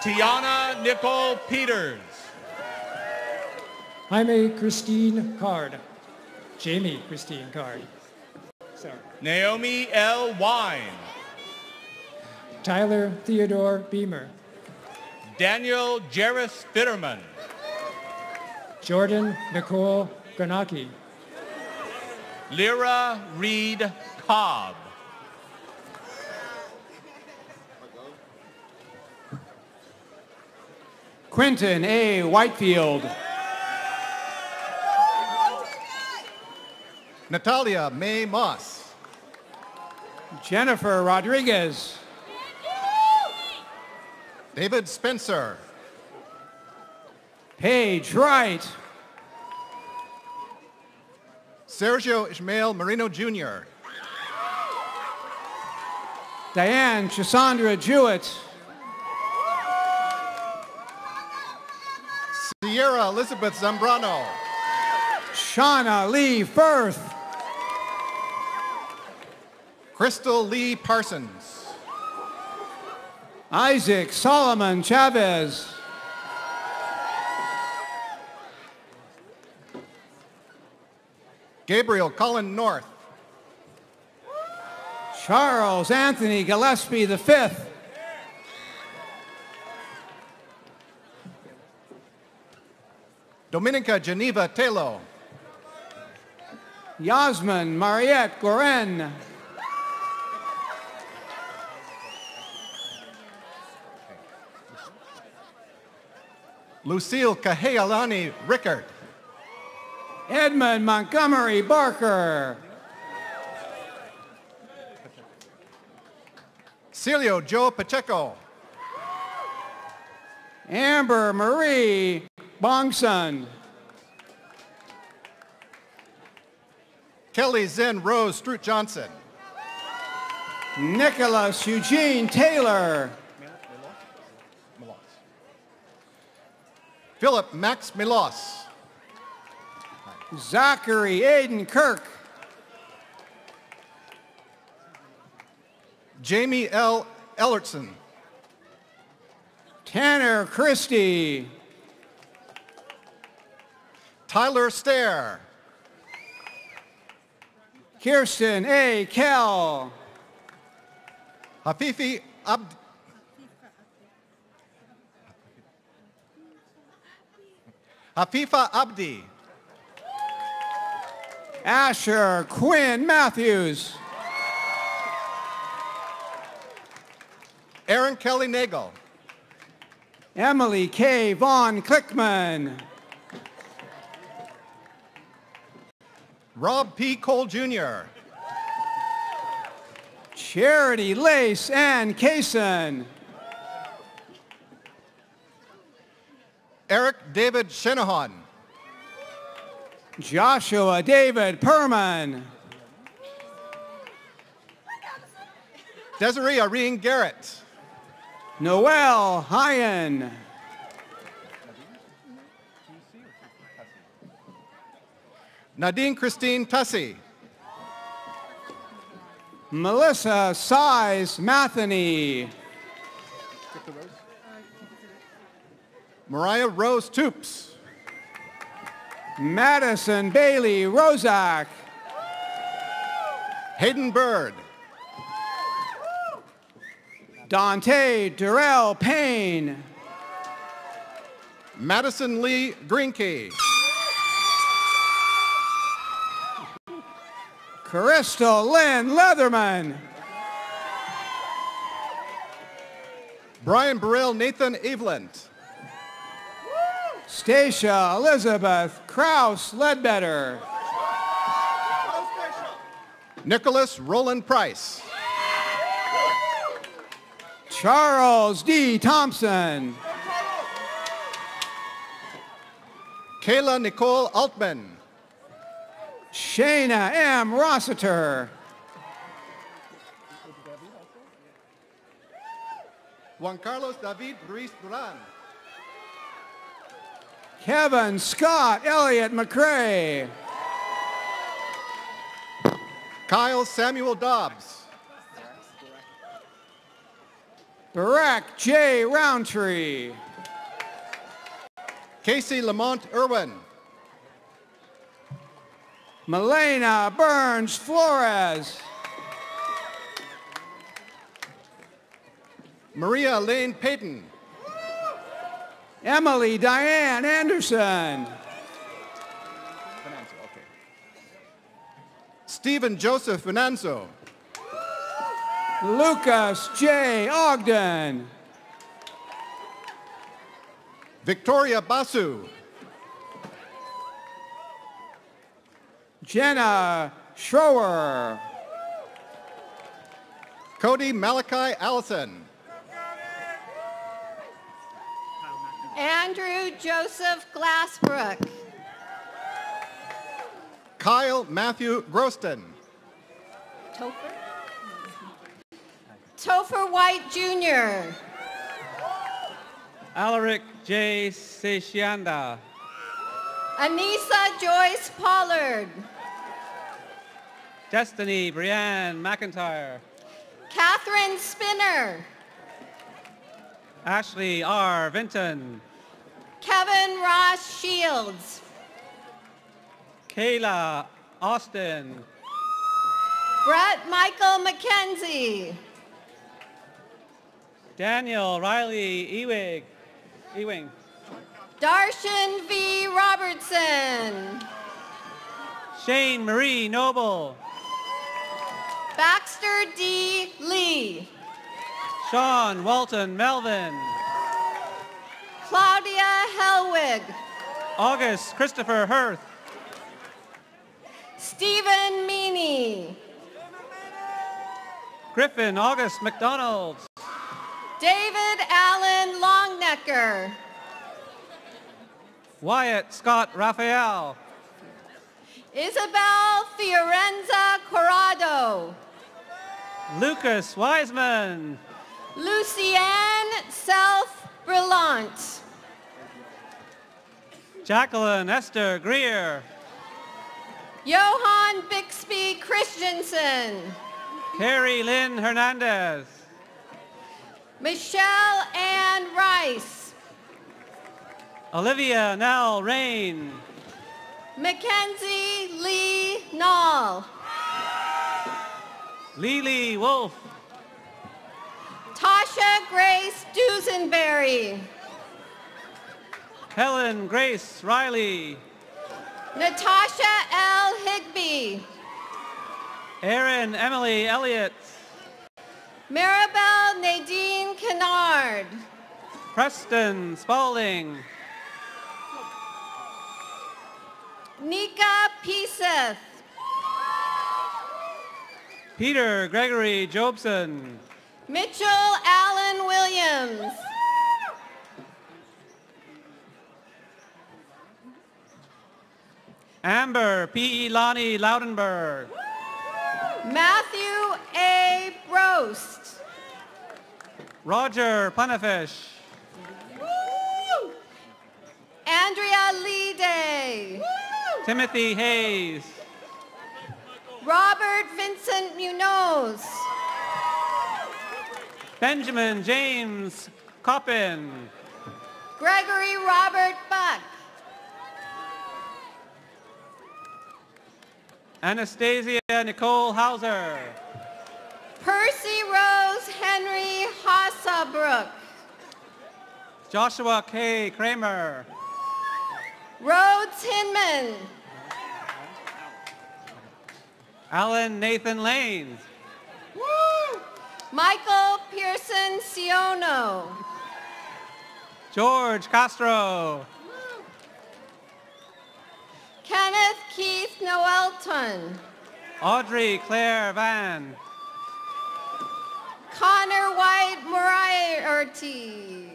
Tiana Nicole Peters. Jaime Christine Card. Jamie Christine Card. Sorry. Naomi L. Wine. Tyler Theodore Beamer. Daniel Jarris Fitterman. Jordan Nicole Granaki. Lyra Reed Cobb. Quentin A. Whitefield. Natalia May Moss. Jennifer Rodriguez. David Spencer. Paige Wright. Sergio Ishmael Marino Jr. Diane Chisandra Jewett. Sierra Elizabeth Zambrano. Shauna Lee Firth. Crystal Lee Parsons. Isaac Solomon Chavez. Gabriel Cullen North. Charles Anthony Gillespie V. Dominica Geneva Telo. Yasmin Mariette Goren. Lucille Kahealani Rickard. Edmund Montgomery Barker. Celio Joe Pacheco. Amber Marie Bongson. Kelly Zen Rose Stroot Johnson. Nicholas Eugene Taylor. Philip Max Milos. Zachary Aiden Kirk. Jamie L. Ellertson. Tanner Christie. Tyler Stair. Kirsten A. Kell. Hafifi Hafifa Abdi. Asher Quinn Matthews. Aaron Kelly Nagel. Emily K. Vaughn Klickman. Rob P. Cole Jr. Charity Lace Ann Kaysen. Eric David Shenahan. Joshua David Perman. Desiree Irene Garrett. Noel Hyen. Nadine Christine Tussey. Melissa Size Matheny. Mariah Rose Toops. Madison Bailey Rozak. Hayden Bird. Dante Durrell Payne. Madison Lee Greenkey. Crystal Lynn Leatherman. Brian Burrell Nathan Eveland. Stacia Elizabeth Kraus Ledbetter. Nicholas Roland Price. Charles D. Thompson. Kayla Nicole Altman. Shayna M. Rossiter. Juan Carlos David Ruiz Duran. Kevin Scott Elliott McCrae. Kyle Samuel Dobbs. Barack J. Roundtree. Casey Lamont Irwin. Melena Burns Flores. Maria Lane Payton. Emily Diane Anderson. Stephen Joseph Finanzo. Lucas J. Ogden. Victoria Basu. Jenna Schroer. Cody Malachi Allison. Andrew Joseph Glassbrook. Kyle Matthew Groston. Topher White Jr. Alaric J. Seshianda. Anissa Joyce Pollard. Destiny Brianne McIntyre. Catherine Spinner. Ashley R. Vinton. Kevin Ross Shields. Kayla Austin. Brett Michael McKenzie. Daniel Riley Ewing. Darshan V. Robertson. Shane Marie Noble. Baxter D. Lee. Sean Walton Melvin. Claudia Helwig. August Christopher Hirth. Stephen Meany. Griffin August McDonald. David Allen Longnecker. Wyatt Scott Raphael. Isabel Fiorenza Corrado. Lucas Wiseman. Lucienne Self-Brillant. Jacqueline Esther Greer. Johan Bixby Christensen. Carrie Lynn Hernandez. Michelle Ann Rice. Olivia Nell Rain. Mackenzie Lee Nall. Lily Wolf. Tasha Grace Dusenberry. Helen Grace Riley. Natasha L. Higby. Erin Emily Elliott. Maribel Nadine Kennard. Preston Spalding. Nika Peseth. Peter Gregory Jobson. Mitchell Allen Williams. Amber P. Lonnie Loudenberg. Matthew A. Brost. Roger Punafish. Andrea Lee Day. Timothy Hayes. Robert Vincent Munoz. Benjamin James Coppin. Gregory Robert Buck. Anastasia Nicole Hauser. Percy Rose Henry Hassabrook. Joshua K. Kramer. Rhodes Hinman. Alan Nathan Lane. Michael Pearson Siono. George Castro. Kenneth Keith Noelton. Audrey Claire Van. Connor White Moriarty.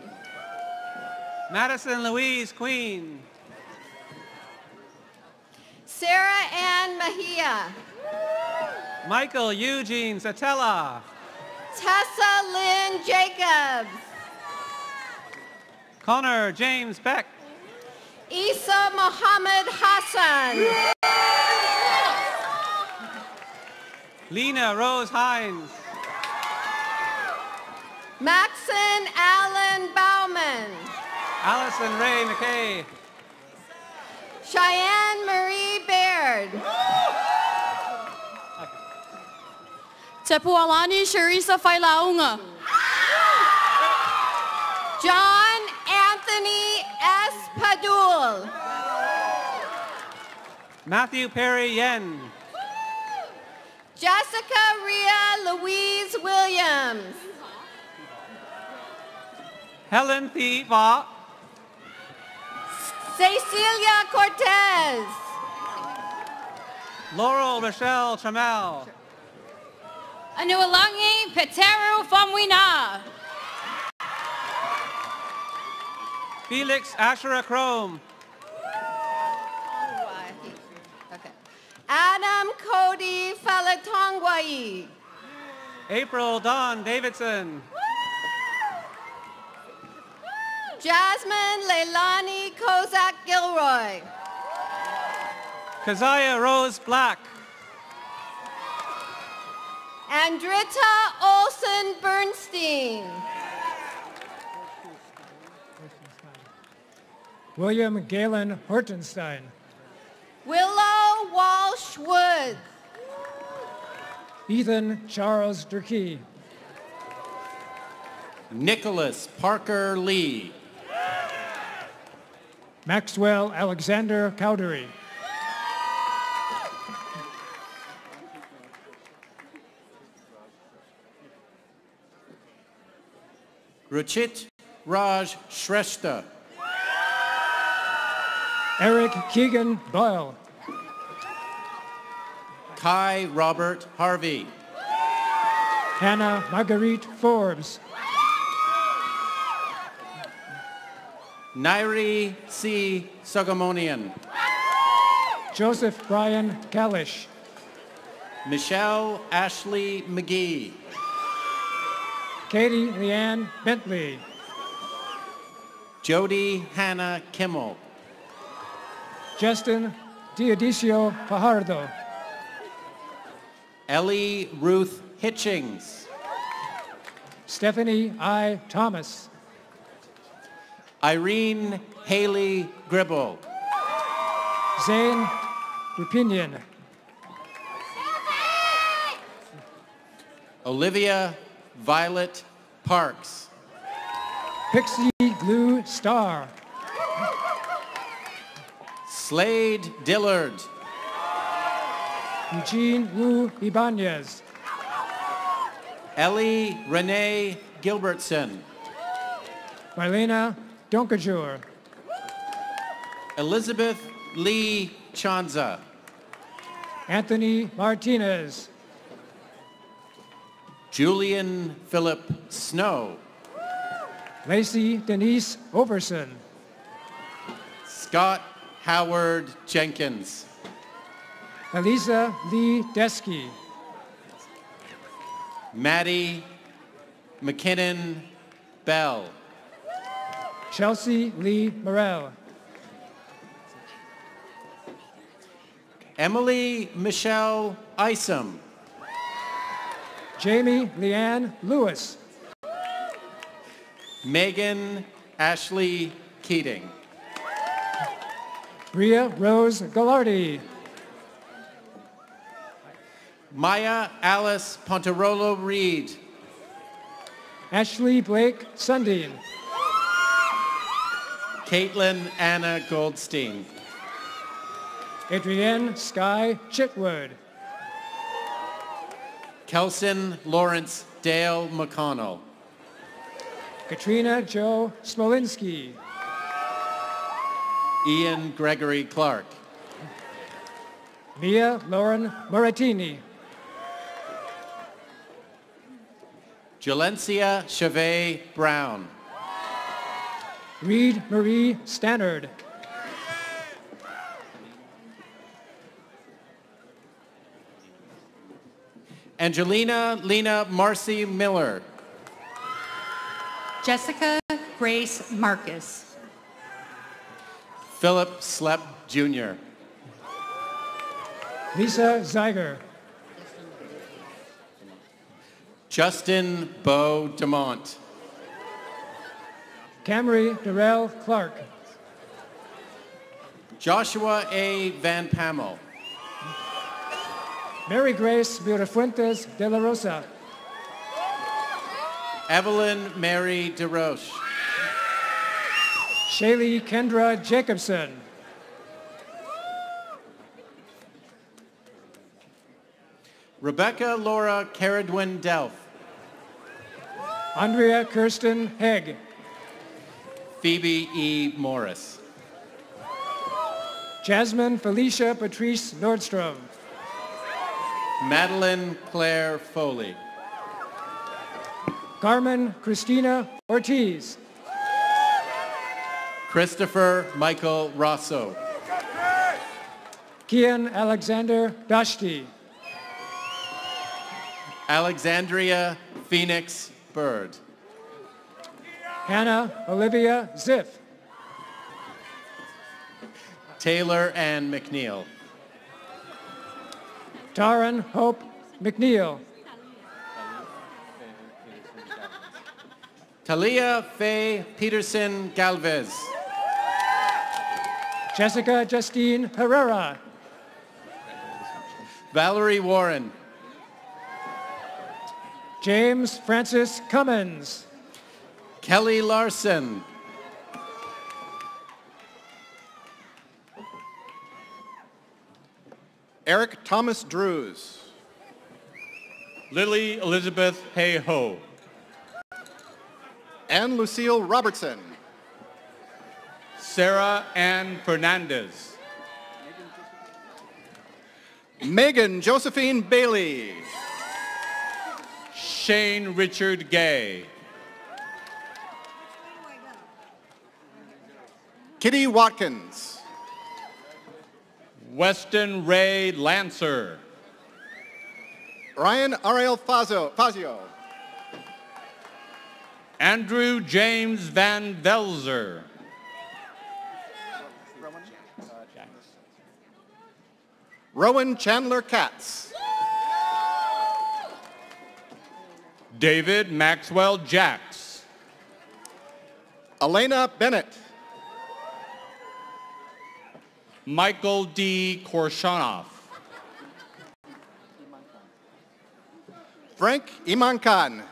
Madison Louise Queen. Mejia. Michael Eugene Satella. Tessa Lynn Jacobs. Connor James Beck. Isa Mohammed Hassan. Lena Rose Hines. Maxon Allen Bauman. Allison Ray McKay. Cheyenne Marie Baird. Tepualani Sharisa Failaunga. John Anthony S. Padul. Matthew Perry Yen. Jessica Rhea Louise Williams. Helen Thi Va. Cecilia Cortez. Laurel Rochelle Chamel. Anualangi Peteru Famwina. Felix Asherah Chrome. Okay. Adam Cody Falatongwai. April Dawn Davidson. Jasmine Leilani Kozak Gilroy. Keziah Rose Black. Andrita Olsen Bernstein. William Galen Hortenstein. Willow Walsh Woods. Ethan Charles Durkee. Nicholas Parker Lee. Maxwell Alexander Cowdery. Ruchit Raj Shrestha. Eric Keegan Boyle. Kai Robert Harvey. Hannah Marguerite Forbes. Nairi C. Sogomonian. Joseph Brian Kalish. Michelle Ashley McGee. Katie Leanne Bentley. Jody Hannah Kimmel. Justin Diodisio Fajardo. Ellie Ruth Hitchings. Stephanie I. Thomas. Irene Haley Gribble. Zane Rupinian. Olivia Violet Parks. Pixie Blue Star. Slade Dillard. Eugene Wu Ibanez. Ellie Renee Gilbertson. Marlena Donkajur. Elizabeth Lee Chanza. Anthony Martinez. Julian Philip Snow. Lacey Denise Overson. Scott Howard Jenkins. Elisa Lee Desky. Maddie McKinnon Bell. Chelsea Lee Morel. Emily Michelle Isom. Jamie Leanne Lewis. Megan Ashley Keating. Bria Rose Gallardi. Maya Alice Pontarolo Reed. Ashley Blake Sundin. Caitlin Anna Goldstein. Adrienne Sky Chitwood. Kelson Lawrence Dale McConnell. Katrina Jo Smolinski. Ian Gregory Clark. Mia Lauren Moratini. Jalencia Chavez Brown. Reed Marie Stannard. Angelina Lena Marcy Miller. Jessica Grace Marcus. Philip Slepp Jr. Lisa Zeiger. Justin Bo DeMont. Camry Darrell Clark. Joshua A. Van Pammel. Mary Grace Mirafuentes de la Rosa. Evelyn Mary DeRoche. Shaylee Kendra Jacobson. Rebecca Laura Caradwin Delph. Andrea Kirsten Hegg. Phoebe E. Morris. Jasmine Felicia Patrice Nordstrom. Madeline Claire Foley. Carmen Christina Ortiz. Christopher Michael Rosso. Kian Alexander Dashti. Alexandria Phoenix Bird. Hannah Olivia Ziff. Taylor Ann McNeil. Taran Hope McNeil. Talia Faye Peterson Galvez. Jessica Justine Herrera. Valerie Warren. James Francis Cummins. Kelly Larson. Eric Thomas Drews. Lily Elizabeth Hay-Ho. Ann Lucille Robertson. Sarah Ann Fernandez. Megan Josephine Bailey. Shane Richard Gay. Kitty Watkins. Weston Ray Lancer. Ryan Ariel Fazio. Andrew James Van Velzer. Rowan Chandler Katz. David Maxwell Jacks. Elena Bennett. Michael D. Korshanoff. Frank Iman Khan.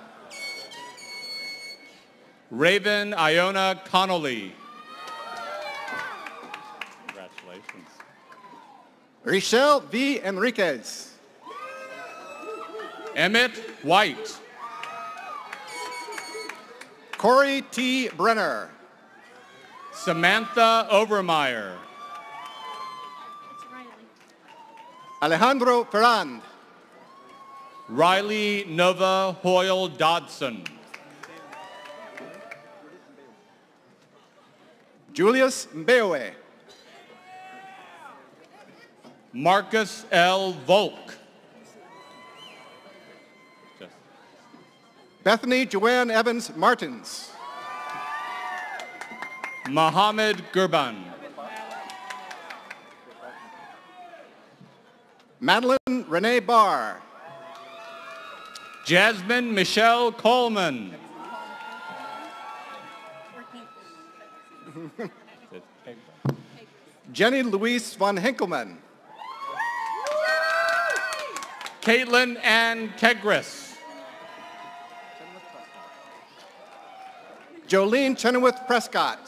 Raven Iona Connolly. Congratulations. Richelle V. Enriquez. Emmett White. Corey T. Brenner. Samantha Overmeyer. Alejandro Ferrand. Riley Nova Hoyle Dodson. Julius Mbewe. Marcus L. Volk. Bethany Joanne Evans Martins. Mohammed Gurban. Madeline Renee Barr. Jasmine Michelle Coleman. Jenny Louise von Henkelman. Caitlin Ann Kegris. Jolene Chenoweth Prescott.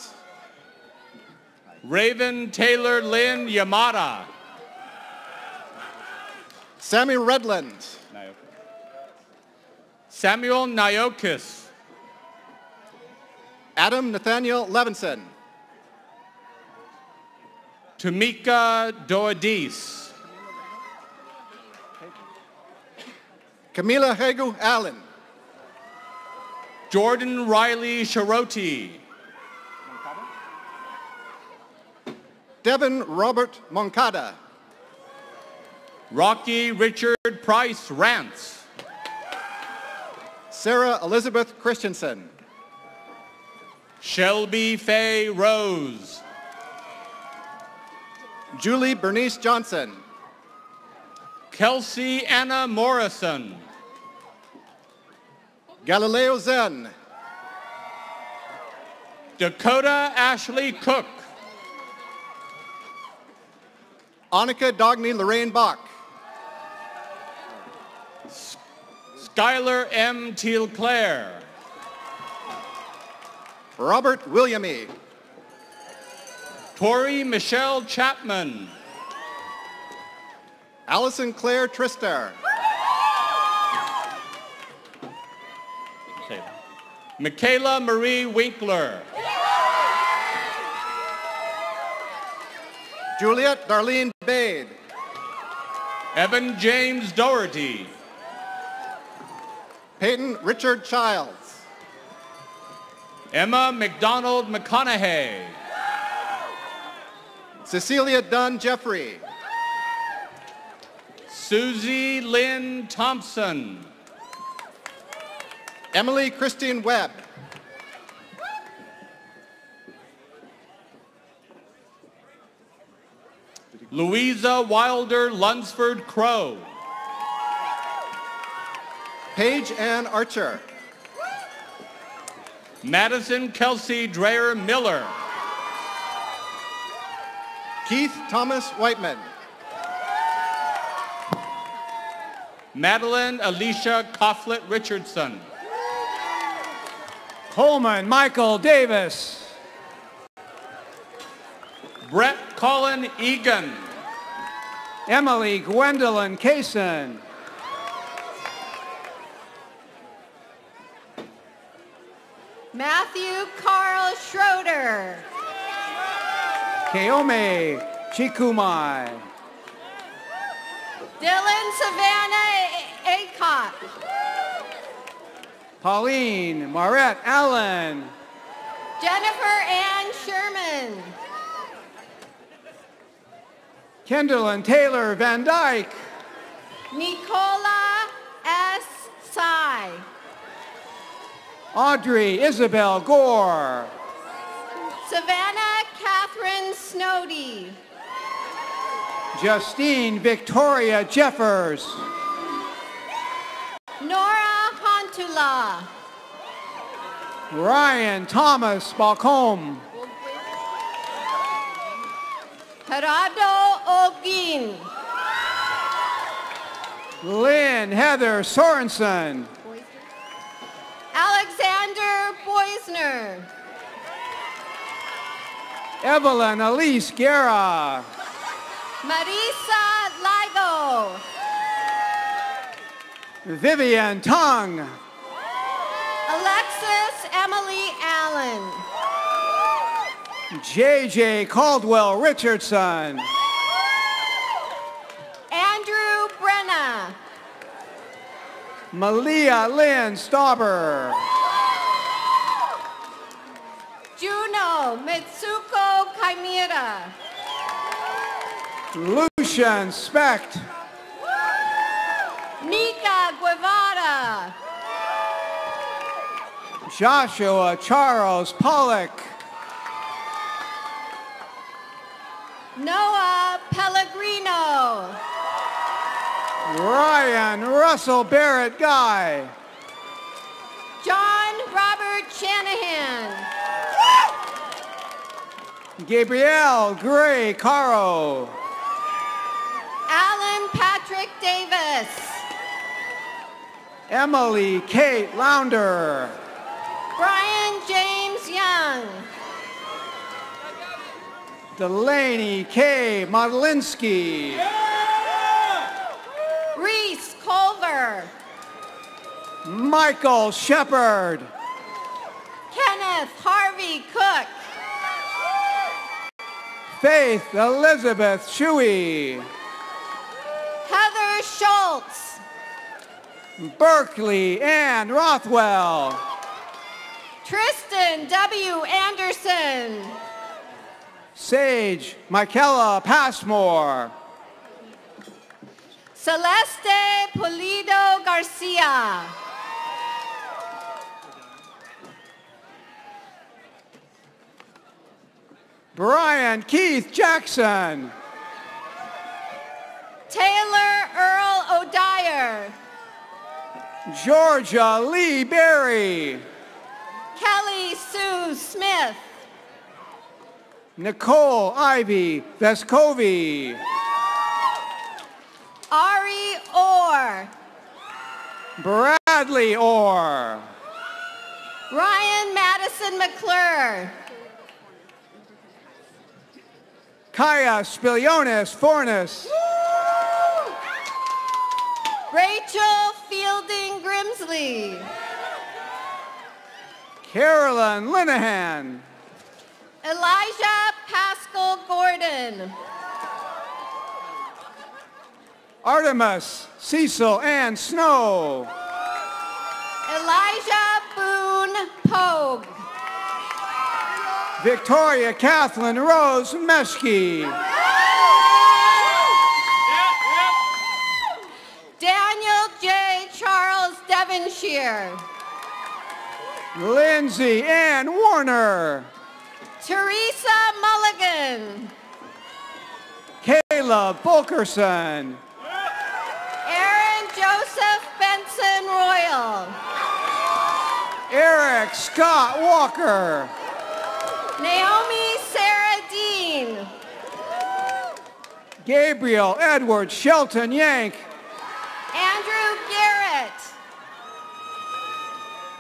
Raven Taylor Lynn Yamada. Sammy Redland. Samuel Nyokis. Adam Nathaniel Levinson. Tamika Doadis. Camila Hegu Allen. Jordan Riley Sharoti. Devin Robert Moncada. Rocky Richard Price Rance. Sarah Elizabeth Christensen. Shelby Faye Rose. Julie Bernice Johnson. Kelsey Anna Morrison. Galileo Zen. Dakota Ashley Cook. Annika Dagny Lorraine Bach. Skylar M. Teal-Claire. Robert Williamy. Tori Michelle Chapman. Allison Claire Trister. Okay. Michaela Marie Winkler. Juliet Darlene Bade. Evan James Doherty. Peyton Richard Childs. Emma McDonald McConaughey. Cecilia Dunn Jeffrey. Susie Lynn Thompson. Emily Christine Webb. Louisa Wilder Lunsford Crow. Paige Ann Archer. Madison Kelsey Dreyer Miller. Keith Thomas Whiteman. Madeline Alicia Coughlett Richardson. Coleman Michael Davis. Brett Colin Egan. Emily Gwendolyn Kaysen. Matthew Carl Schroeder. Keome Chikumai. Dylan Savannah Acott. Pauline Marette Allen. Jennifer Ann Sherman. Kendall and Taylor Van Dyke. Nicola S. Sy. Audrey Isabel Gore. Savannah Catherine Snowdy. Justine Victoria Jeffers. Nora Hontula. Ryan Thomas Balcom. Gerardo Ogin. Lynn Heather Sorensen. Alexander Boisner. Evelyn Elise Guerra. Marisa Ligo. Vivian Tung. Alexis Emily Allen. J.J. Caldwell Richardson. Andrew Brenna. Malia Lynn Stauber. Juno Mitsuko Chimera. Lucian Specht. Mika Guevara. Joshua Charles Pollock. Noah Pellegrino. Ryan Russell Barrett Guy. John Robert Shanahan. Gabrielle Gray Caro. Alan Patrick Davis. Emily Kate Launder. Brian James Young. Delaney K. Modlinsky. Reese Culver. Michael Shepard. Kenneth Harvey Cook. Faith Elizabeth Shuey. Heather Schultz. Berkeley Ann Rothwell. Tristan W. Anderson. Sage Michaela Passmore. Celeste Pulido Garcia. Brian Keith Jackson. Taylor Earl O'Dyer. Georgia Lee Berry. Kelly Sue Smith. Nicole Ivy Vescovi. Ari Orr. Bradley Orr. Ryan Madison McClure. Kaya Spilionis Fornis. Rachel Fielding Grimsley. Carolyn Linehan. Elijah Pascal Gordon. Artemis Cecil Ann Snow. Elijah Boone Pogue. Victoria Kathleen Rose Meshke. Daniel J. Charles Devonshire. Lindsay Ann Warner. Teresa Mulligan. Caleb Fulkerson. Aaron Joseph Benson Royal. Eric Scott Walker. Naomi Sarah Dean. Gabriel Edward Shelton Yank. Andrew Garrett.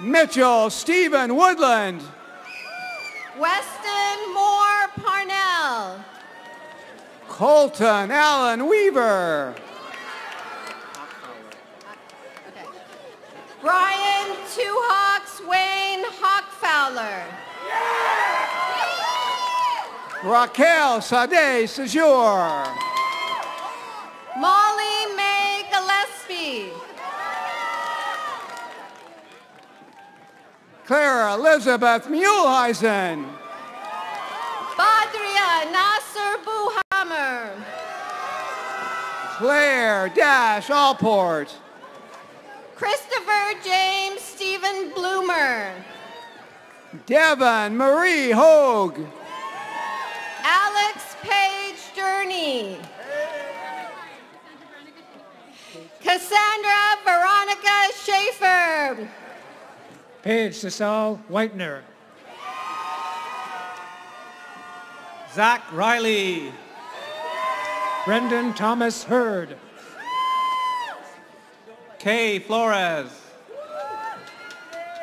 Mitchell Stephen Woodland. Weston Moore Parnell. Colton Allen Weaver. Brian Two Hawks Wayne Hawkfowler. Raquel Sade Sejour. Molly May Gillespie. Clara Elizabeth Muleheisen. Badria Nasser Buhammer. Claire Dash Allport. Christopher James Stephen Bloomer. Devon Marie Hogue. Alex Page Journey. Cassandra Veronica Schaefer. Paige Cecile Whitener. Zach Riley. Brendan Thomas Hurd. Kay Flores.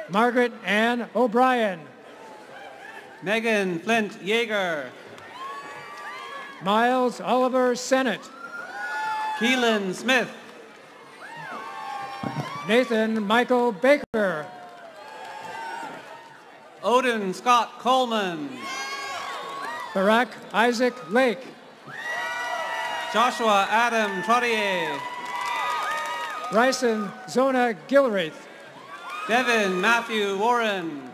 Margaret Ann O'Brien. Megan Flint Yeager. Miles Oliver Sennett. Keelan Smith. Nathan Michael Baker. Odin Scott Coleman. Barack Isaac Lake. Joshua Adam Trottier. Bryson Zona Gilreath. Devin Matthew Warren.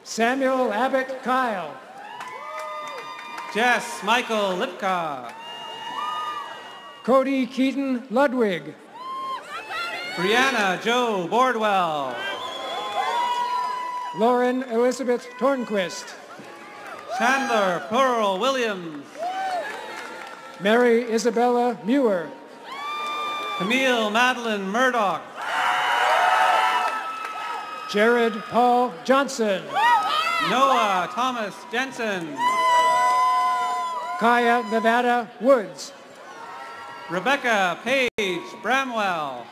Samuel Abbott Kyle. Jess Michael Lipka. Cody Keaton Ludwig. Brianna Joe Bordwell. Lauren Elizabeth Tornquist. Chandler Pearl Williams. Mary Isabella Muir. Camille Madeline Murdoch. Jared Paul Johnson. Noah Thomas Jensen. Kaya Nevada Woods. Rebecca Page Bramwell.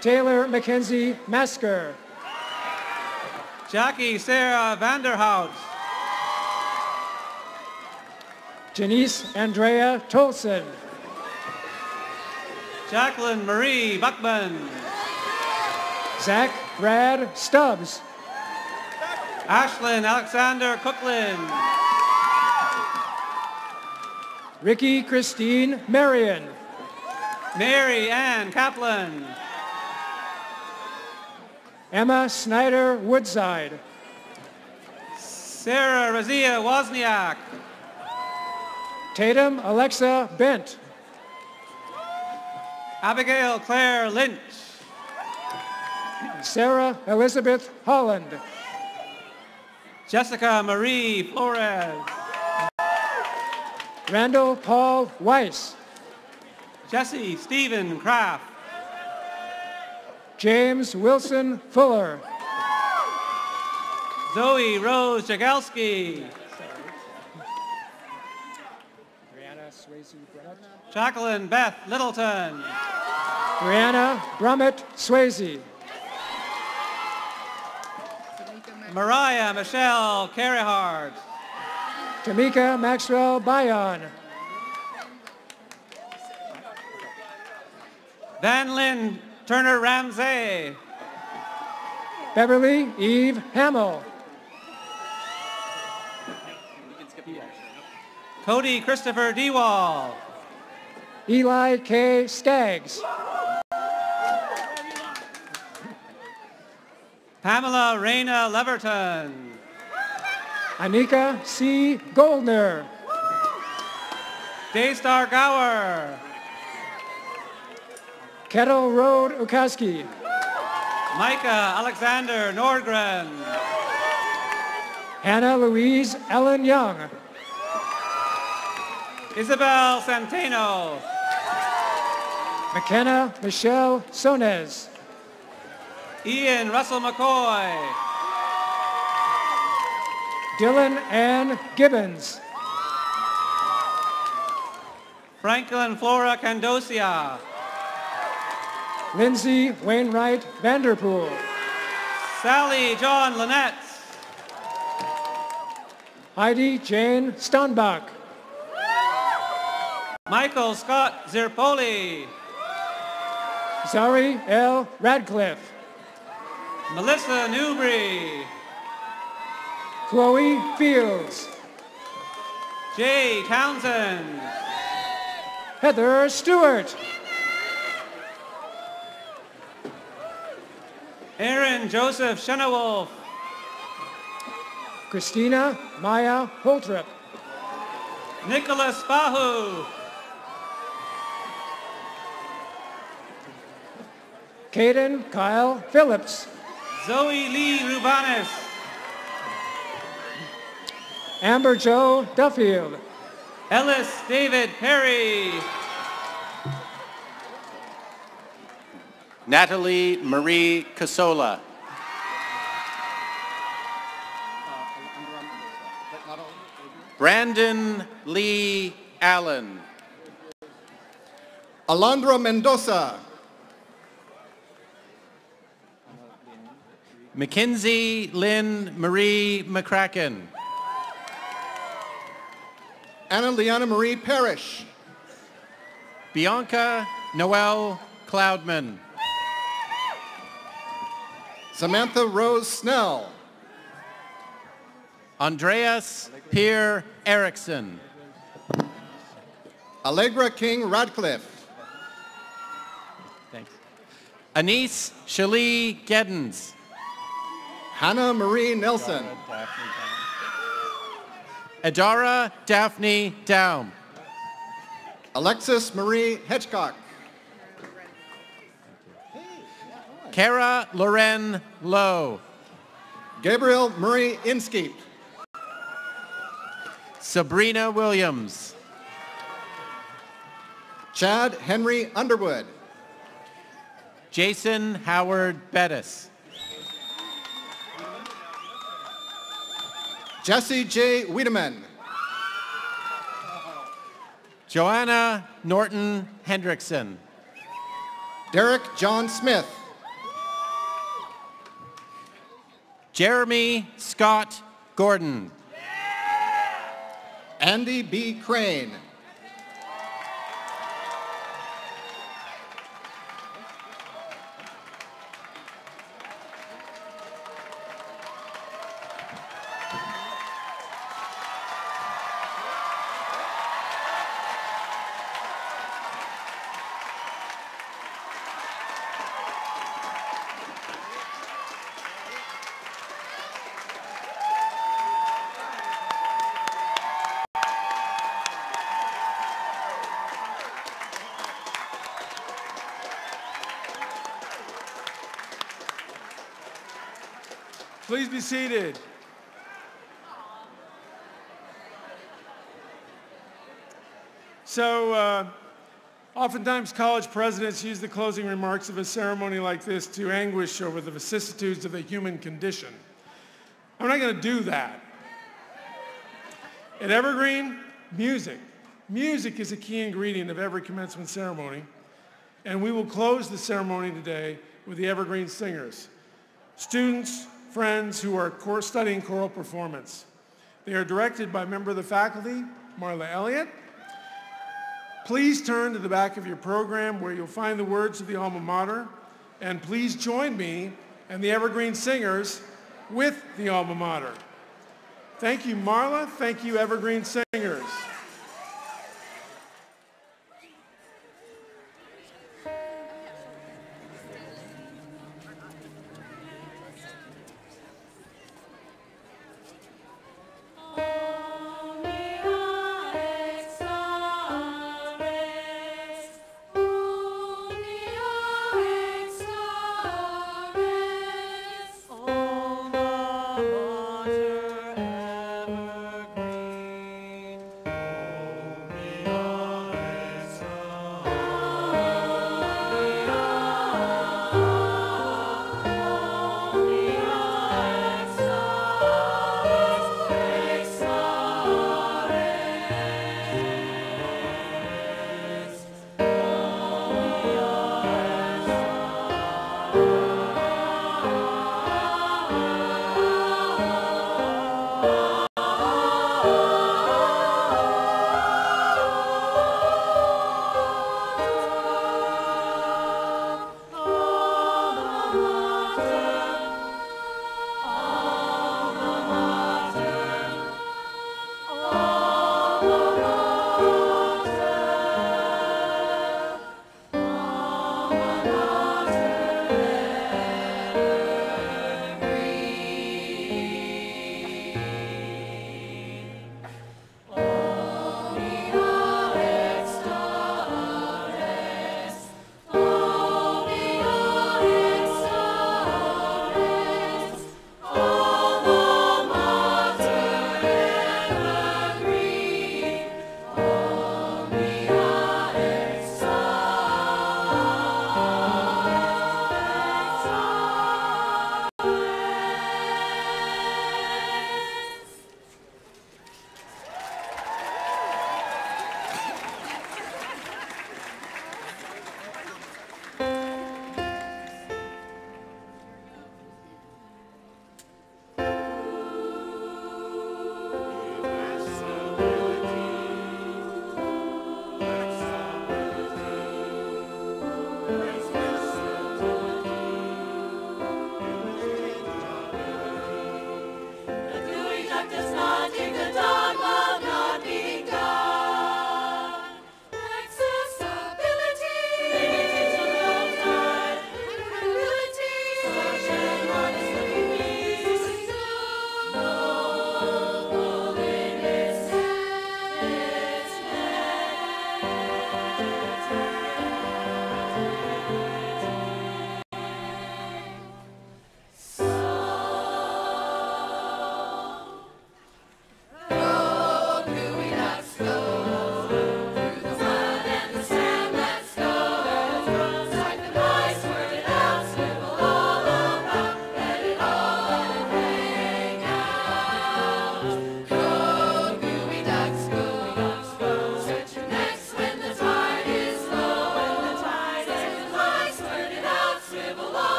Taylor Mackenzie Masker. Jackie Sarah Vanderhout. Janice Andrea Tolson. Jacqueline Marie Buckman. Zach Brad Stubbs. Ashlyn Alexander Cookland. Ricky Christine Marion. Mary Ann Kaplan. Emma Snyder Woodside. Sarah Razia Wozniak. Tatum Alexa Bent. Abigail Claire Lynch. Sarah Elizabeth Holland. Jessica Marie Flores. Randall Paul Weiss. Jesse Stephen Kraft. James Wilson Fuller. Zoe Rose Jagelski. Jacqueline Beth Littleton. Brianna Brummett Swayze. Mariah Michelle Carihart. Tamika Maxwell Bayon. Van Lynn Turner Ramsey. Beverly Eve Hamill. Cody Christopher Dewall. Eli K. Skaggs. Pamela Reyna Leverton. Anika C. Goldner. Daystar Gower. Kettle Road Ukowski. Micah Alexander Nordgren. Hannah Louise Ellen Young. Isabel Centeno. McKenna Michelle Sonez. Ian Russell McCoy. Dylan Ann Gibbons. Franklin Flora Candosia. Lindsay Wainwright Vanderpool. Sally John Lynette. Heidi Jane Stonbach. Michael Scott Zirpoli. Zari L. Radcliffe. Melissa Newbury. Chloe Fields. Jay Townsend. Heather Stewart. Aaron Joseph Shenewolf. Christina Maya Holtrip. Nicholas Fahu. Caden Kyle Phillips. Zoe Lee Rubanis. Amber Jo Duffield. Ellis David Perry. Natalie Marie Casola. Brandon Lee Allen. Alondra Mendoza. Mackenzie Lynn Marie McCracken. Anna Liana Marie Parrish. Bianca Noel Cloudman. Samantha Rose Snell. Andreas Pierre Erickson. Allegra King Radcliffe. Thanks. Anise Shalee Geddens. Hannah Marie Nelson. Adara Daphne Daum. Alexis Marie Hitchcock. Kara Loren Lowe. Gabriel Murray Inskeep. Sabrina Williams. Chad Henry Underwood. Jason Howard Bettis. Jesse J. Wiedemann. Joanna Norton Hendrickson. Derek John Smith. Jeremy Scott Gordon. Andy B. Crane. Please be seated. So oftentimes college presidents use the closing remarks of a ceremony like this to anguish over the vicissitudes of the human condition. I'm not going to do that. At Evergreen, music. Music is a key ingredient of every commencement ceremony, and we will close the ceremony today with the Evergreen Singers, students, friends who are studying choral performance. They are directed by a member of the faculty, Marla Elliott. Please turn to the back of your program where you'll find the words of the alma mater, and please join me and the Evergreen Singers with the alma mater. Thank you, Marla. Thank you, Evergreen Singers.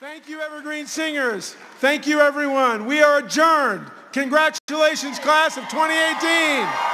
Thank you, Evergreen Singers. Thank you, everyone. We are adjourned. Congratulations, class of 2018.